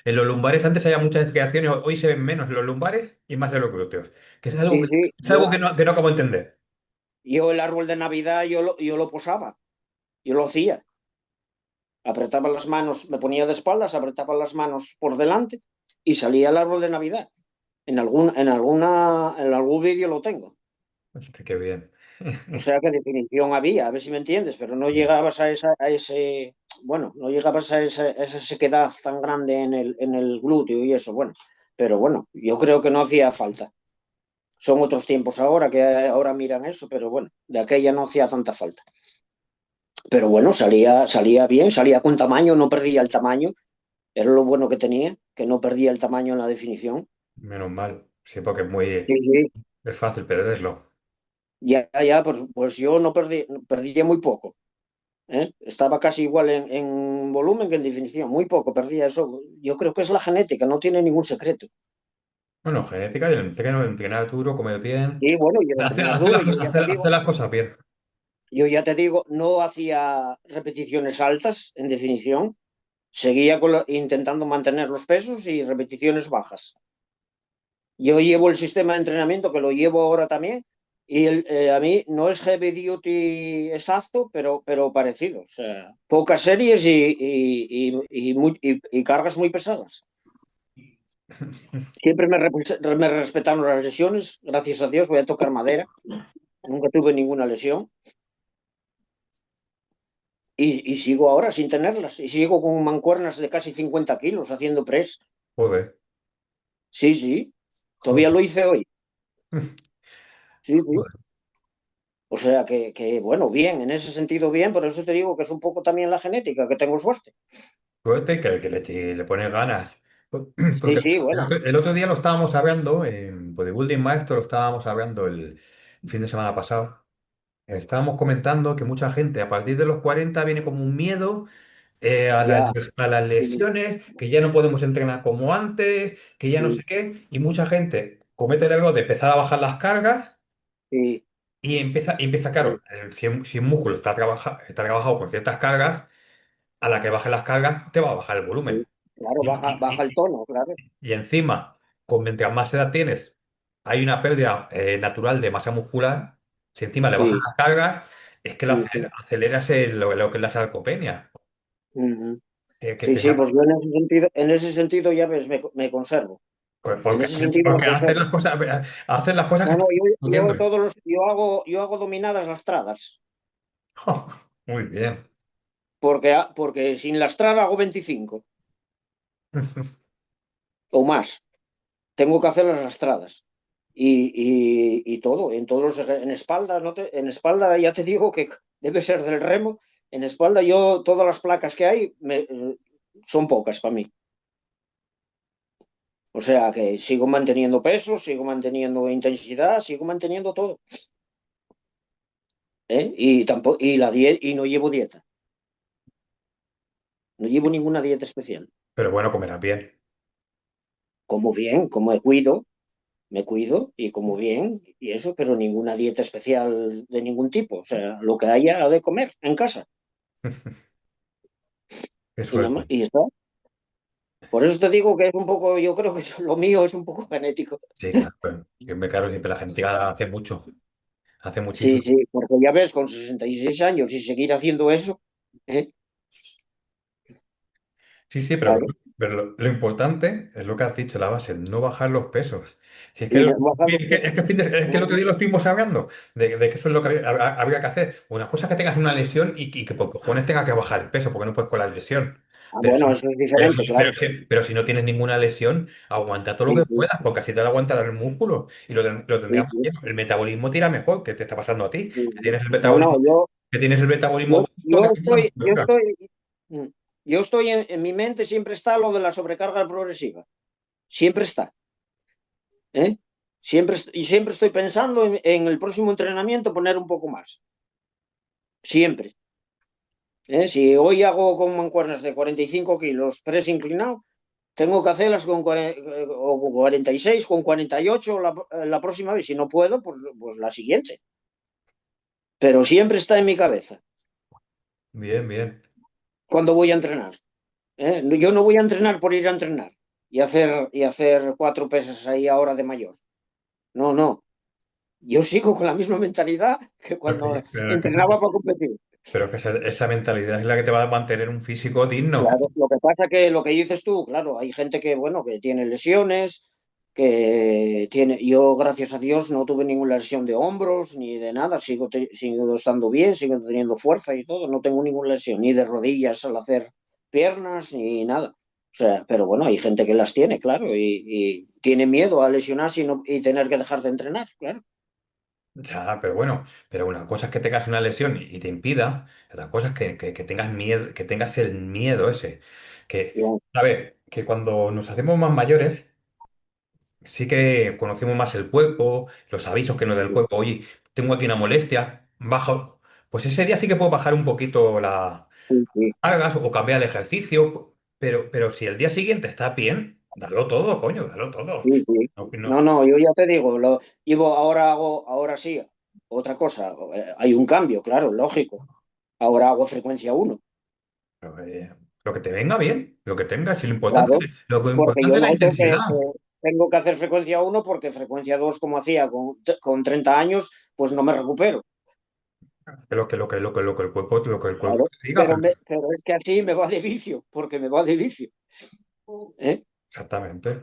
En los lumbares antes había muchas estriaciones, hoy se ven menos en los lumbares y más en los glúteos. Que sí, sí, es algo que no acabo de entender. yo el árbol de Navidad yo lo posaba, yo lo hacía. Apretaba las manos, me ponía de espaldas, apretaba las manos por delante y salía el árbol de Navidad. En algún vídeo lo tengo. Hostia, qué bien. O sea que definición había, a ver si me entiendes, pero no llegabas bueno, no llegabas a esa sequedad tan grande en el glúteo y eso, bueno. Pero bueno, yo creo que no hacía falta. Son otros tiempos ahora que ahora miran eso, pero bueno, de aquella no hacía tanta falta. Pero bueno, salía bien, salía con tamaño, no perdía el tamaño. Era lo bueno que tenía, que no perdía el tamaño en la definición. Menos mal. Sí, porque es muy, Sí, sí. Es fácil perderlo. Ya, ya, pues yo no perdía muy poco. ¿Eh? Estaba casi igual en volumen que en definición, muy poco perdía eso. Yo creo que es la genética, no tiene ningún secreto. Bueno, genética y el entrenar duro, comer bien. Y bueno, y el Hacer, entrenar hacer duro, las, hacer- hacer las cosas bien. yo ya te digo, no hacía repeticiones altas en definición, seguía intentando mantener los pesos y repeticiones bajas. Yo llevo el sistema de entrenamiento que lo llevo ahora también y a mí no es heavy duty exacto, pero parecido. O sea, pocas series y cargas muy pesadas. Siempre me respetaron las lesiones, gracias a Dios, voy a tocar madera. Nunca tuve ninguna lesión y sigo ahora sin tenerlas. Y sigo con mancuernas de casi 50 kilos haciendo press. Joder, Sí, sí, todavía joder, lo hice hoy. Sí, sí. joder. O sea bueno, bien, en ese sentido bien, por eso te digo que es un poco también la genética, que tengo suerte. Suerte que le pones ganas. Sí, Porque sí, el bueno, otro, el otro día lo estábamos hablando, en Bodybuilding Maestro lo estábamos hablando el fin de semana pasado. Estábamos comentando que mucha gente a partir de los 40 viene como un miedo ya, a las sí, lesiones, que ya no podemos entrenar como antes, que ya no sé sí, qué, y mucha gente comete el error de empezar a bajar las cargas sí, y empieza claro, si un músculo está trabajado con ciertas cargas, a la que baje las cargas te va a bajar el sí. volumen. Claro, Y, baja el y- tono, claro. y encima, mientras más edad tienes, hay una pérdida natural de masa muscular. Si encima le bajas Sí, las cargas, es que sí, sí. aceleras lo que es la sarcopenia. Ujú. Que Sí, te sí, llama- pues yo en ese sentido ya ves, me conservo. pues En porque, ese sentido me porque conservo. hacer las cosas que No, no, estás haciendo. yo hago dominadas lastradas, Muy bien. porque sin lastrar hago 25 o más. Tengo que hacer las lastradas. Y todo, en espalda, en espalda ya te digo que debe ser del remo. En espalda yo, todas las placas que hay son pocas para mí. O sea que sigo manteniendo peso, sigo manteniendo intensidad, sigo manteniendo todo. ¿Eh? Y no llevo dieta. No llevo ninguna dieta especial. Pero bueno, comerás bien. Como bien, me cuido y como bien y eso, pero ninguna dieta especial de ningún tipo. O sea, lo que haya de comer en casa. Qué Y nada más, suerte. y está. Por eso te digo que es un poco, yo creo que lo mío es un poco genético. Sí, claro. Yo me caro siempre la genética hace mucho. Hace Sí, muchísimo. sí, porque ya ves, con 66 años y seguir haciendo eso, ¿eh? Sí, sí, pero, Claro. pero lo importante es lo que has dicho, la base, no bajar los pesos. Si es que, Y bajar los pesos. es que el otro día lo estuvimos hablando de que eso es lo que habría que hacer. Una cosa es que tengas una lesión y que por cojones tengas que bajar el peso porque no puedes con la lesión. Pero Bueno, si, eso es pero, diferente, si, pero claro. si- pero si no tienes ninguna lesión, aguanta todo lo Sí, que sí, puedas porque así te lo aguantará el músculo y lo sí, tendrías más sí, lleno. El metabolismo tira mejor. ¿Qué te está pasando a ti? sí, Que sí. tienes el No, no, metabolismo, que tienes el yo, metabolismo justo, que yo tienes la estoy, yo musculatura. estoy, mm, yo estoy en mi mente siempre está lo de la sobrecarga progresiva. Siempre está, ¿eh? Y siempre estoy pensando en el próximo entrenamiento poner un poco más. Siempre. ¿Eh? Si hoy hago con mancuernas de 45 kilos press inclinado, tengo que hacerlas con 40, o con 46, con 48 la próxima vez. Si no puedo, pues la siguiente. Pero siempre está en mi cabeza Bien, bien. cuando voy a entrenar. ¿Eh? Yo no voy a entrenar por ir a entrenar y hacer cuatro pesas ahí ahora de mayor. No, no. Yo sigo con la misma mentalidad que Pero que, cuando pero que esa, entrenaba para competir. pero que esa mentalidad es la que te va a mantener un físico digno. Claro, lo que pasa que lo que dices tú, claro, hay gente que, bueno, que tiene lesiones, yo gracias a Dios no tuve ninguna lesión de hombros ni de nada, sigo estando bien, sigo teniendo fuerza y todo, no tengo ninguna lesión, ni de rodillas al hacer piernas, ni nada. O sea, pero bueno, hay gente que las tiene, claro, y tiene miedo a lesionarse y tener que dejar de entrenar, claro. Ya, pero bueno, pero una cosa es que tengas una lesión y te impida, otra cosa es que tengas miedo, que tengas el miedo ese. Que, Yo- a ver, que cuando nos hacemos más mayores, sí que conocemos más el cuerpo, los avisos que nos da el cuerpo. Oye, tengo aquí una molestia, bajo. Pues ese día sí que puedo bajar un poquito la Sí, sí, cargas o cambiar el ejercicio, pero si el día siguiente está bien, dalo todo, coño, dalo todo. sí, sí. No, No, no, no, yo ya te digo, ahora ahora sí, otra cosa. Hay un cambio, claro, lógico. Ahora hago frecuencia uno, eh, lo que te venga bien, lo que tengas, y claro, lo porque importante yo es la noto intensidad. tengo que hacer frecuencia uno porque frecuencia 2 como hacía con 30 años, pues no me recupero. Lo que el cuerpo, lo que el cuerpo Claro, te diga, pero pero es que así me va de vicio, porque me va de vicio. ¿Eh? exactamente.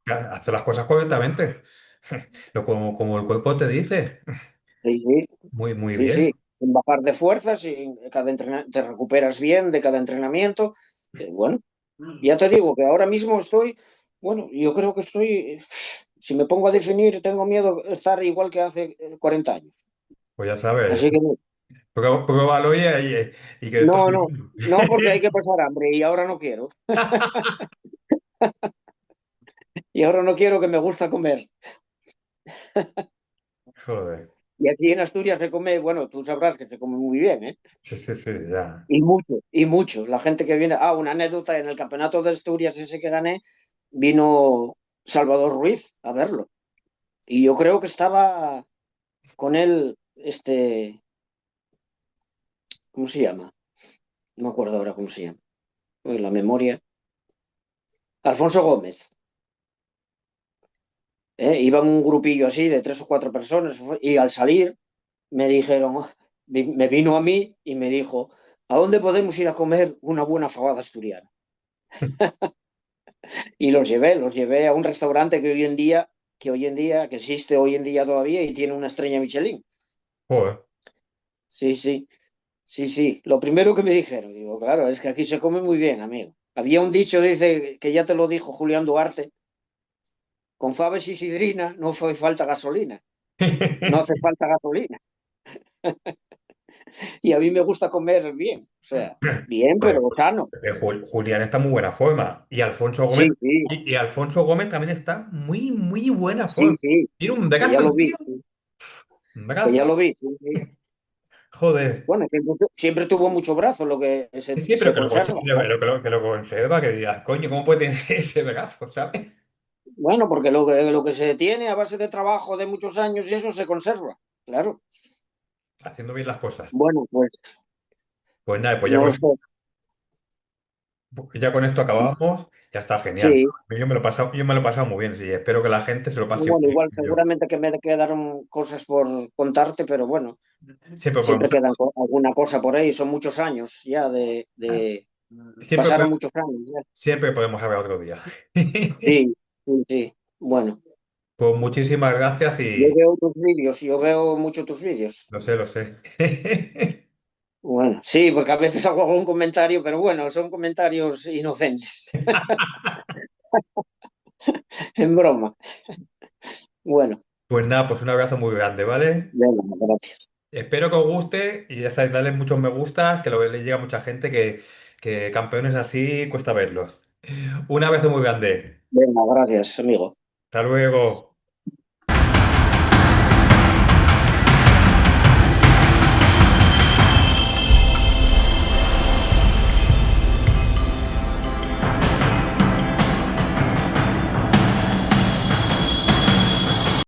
Claro. Hace las cosas correctamente. Como el cuerpo te dice. Sí, sí, Muy, muy sí, sí. bien. Sin bajar de fuerzas, y te recuperas bien de cada entrenamiento. Bueno, ya te digo que ahora mismo estoy, bueno, yo creo que estoy, si me pongo a definir, tengo miedo de estar igual que hace 40 años. Pues ya sabes, Así que no, pruébalo y que esto... no, no, no, porque hay que pasar hambre y ahora no quiero. Y ahora no quiero, que me gusta comer. Joder. Y aquí en Asturias se come, bueno, tú sabrás que se come muy bien, ¿eh? Sí, sí, sí, ya. Y mucho, y mucho. La gente que viene. Ah, una anécdota: en el campeonato de Asturias ese que gané, vino Salvador Ruiz a verlo. Y yo creo que estaba con él, ¿cómo se llama? No me acuerdo ahora cómo se llama. Uy, la memoria. Alfonso Gómez. Iban un grupillo así de 3 o 4 personas. Y al salir me dijeron, me vino a mí y me dijo: ¿a dónde podemos ir a comer una buena fabada asturiana? Y los llevé a un restaurante que existe hoy en día todavía y tiene una estrella Michelin. Joder. Sí, sí, sí, sí. Lo primero que me dijeron, digo, claro, es que aquí se come muy bien, amigo. Había un dicho, dice, que ya te lo dijo Julián Duarte: con faves y sidrina no fue falta gasolina, no hace falta gasolina. Y a mí me gusta comer bien, o sea, bien, Joder, pero sano. Julián está en muy buena forma. Sí, sí, Y Alfonso Gómez también está muy, muy buena sí, forma. sí, Tiene un que ya brazo lo el vi, tío. sí, Un que ya brazo. lo vi, sí, sí. Joder. Bueno, siempre tuvo mucho brazo, lo que Sí, sí, pero se conserva. que lo conserva, que digas, coño, ¿cómo puede tener ese brazo, ¿sabes? Bueno, porque lo que se tiene a base de trabajo de muchos años y eso se conserva, claro. Haciendo bien las cosas. Bueno, pues Pues nada, no sé. ya con esto acabamos. Ya está genial. Sí, Yo me lo he pasado muy bien, sí. Espero que la gente se lo pase bueno, muy igual bien. Yo. seguramente que me quedaron cosas por contarte, pero bueno, Siempre siempre podemos, quedan alguna cosa por ahí. Son muchos años ya siempre, pasaron muchos años ya. siempre podemos hablar otro día. Sí, sí, sí. Bueno, Pues muchísimas gracias yo y veo tus vídeos, yo veo mucho tus vídeos. lo sé, lo sé. Bueno, sí, porque a veces hago algún comentario, pero bueno, son comentarios inocentes, en broma. Bueno, Pues nada, pues un abrazo muy grande, ¿vale? venga, gracias. Espero que os guste y ya sabéis, darle muchos me gusta, que le llega a mucha gente que campeones así cuesta verlos. Un abrazo muy grande. Venga, gracias, amigo. Hasta luego.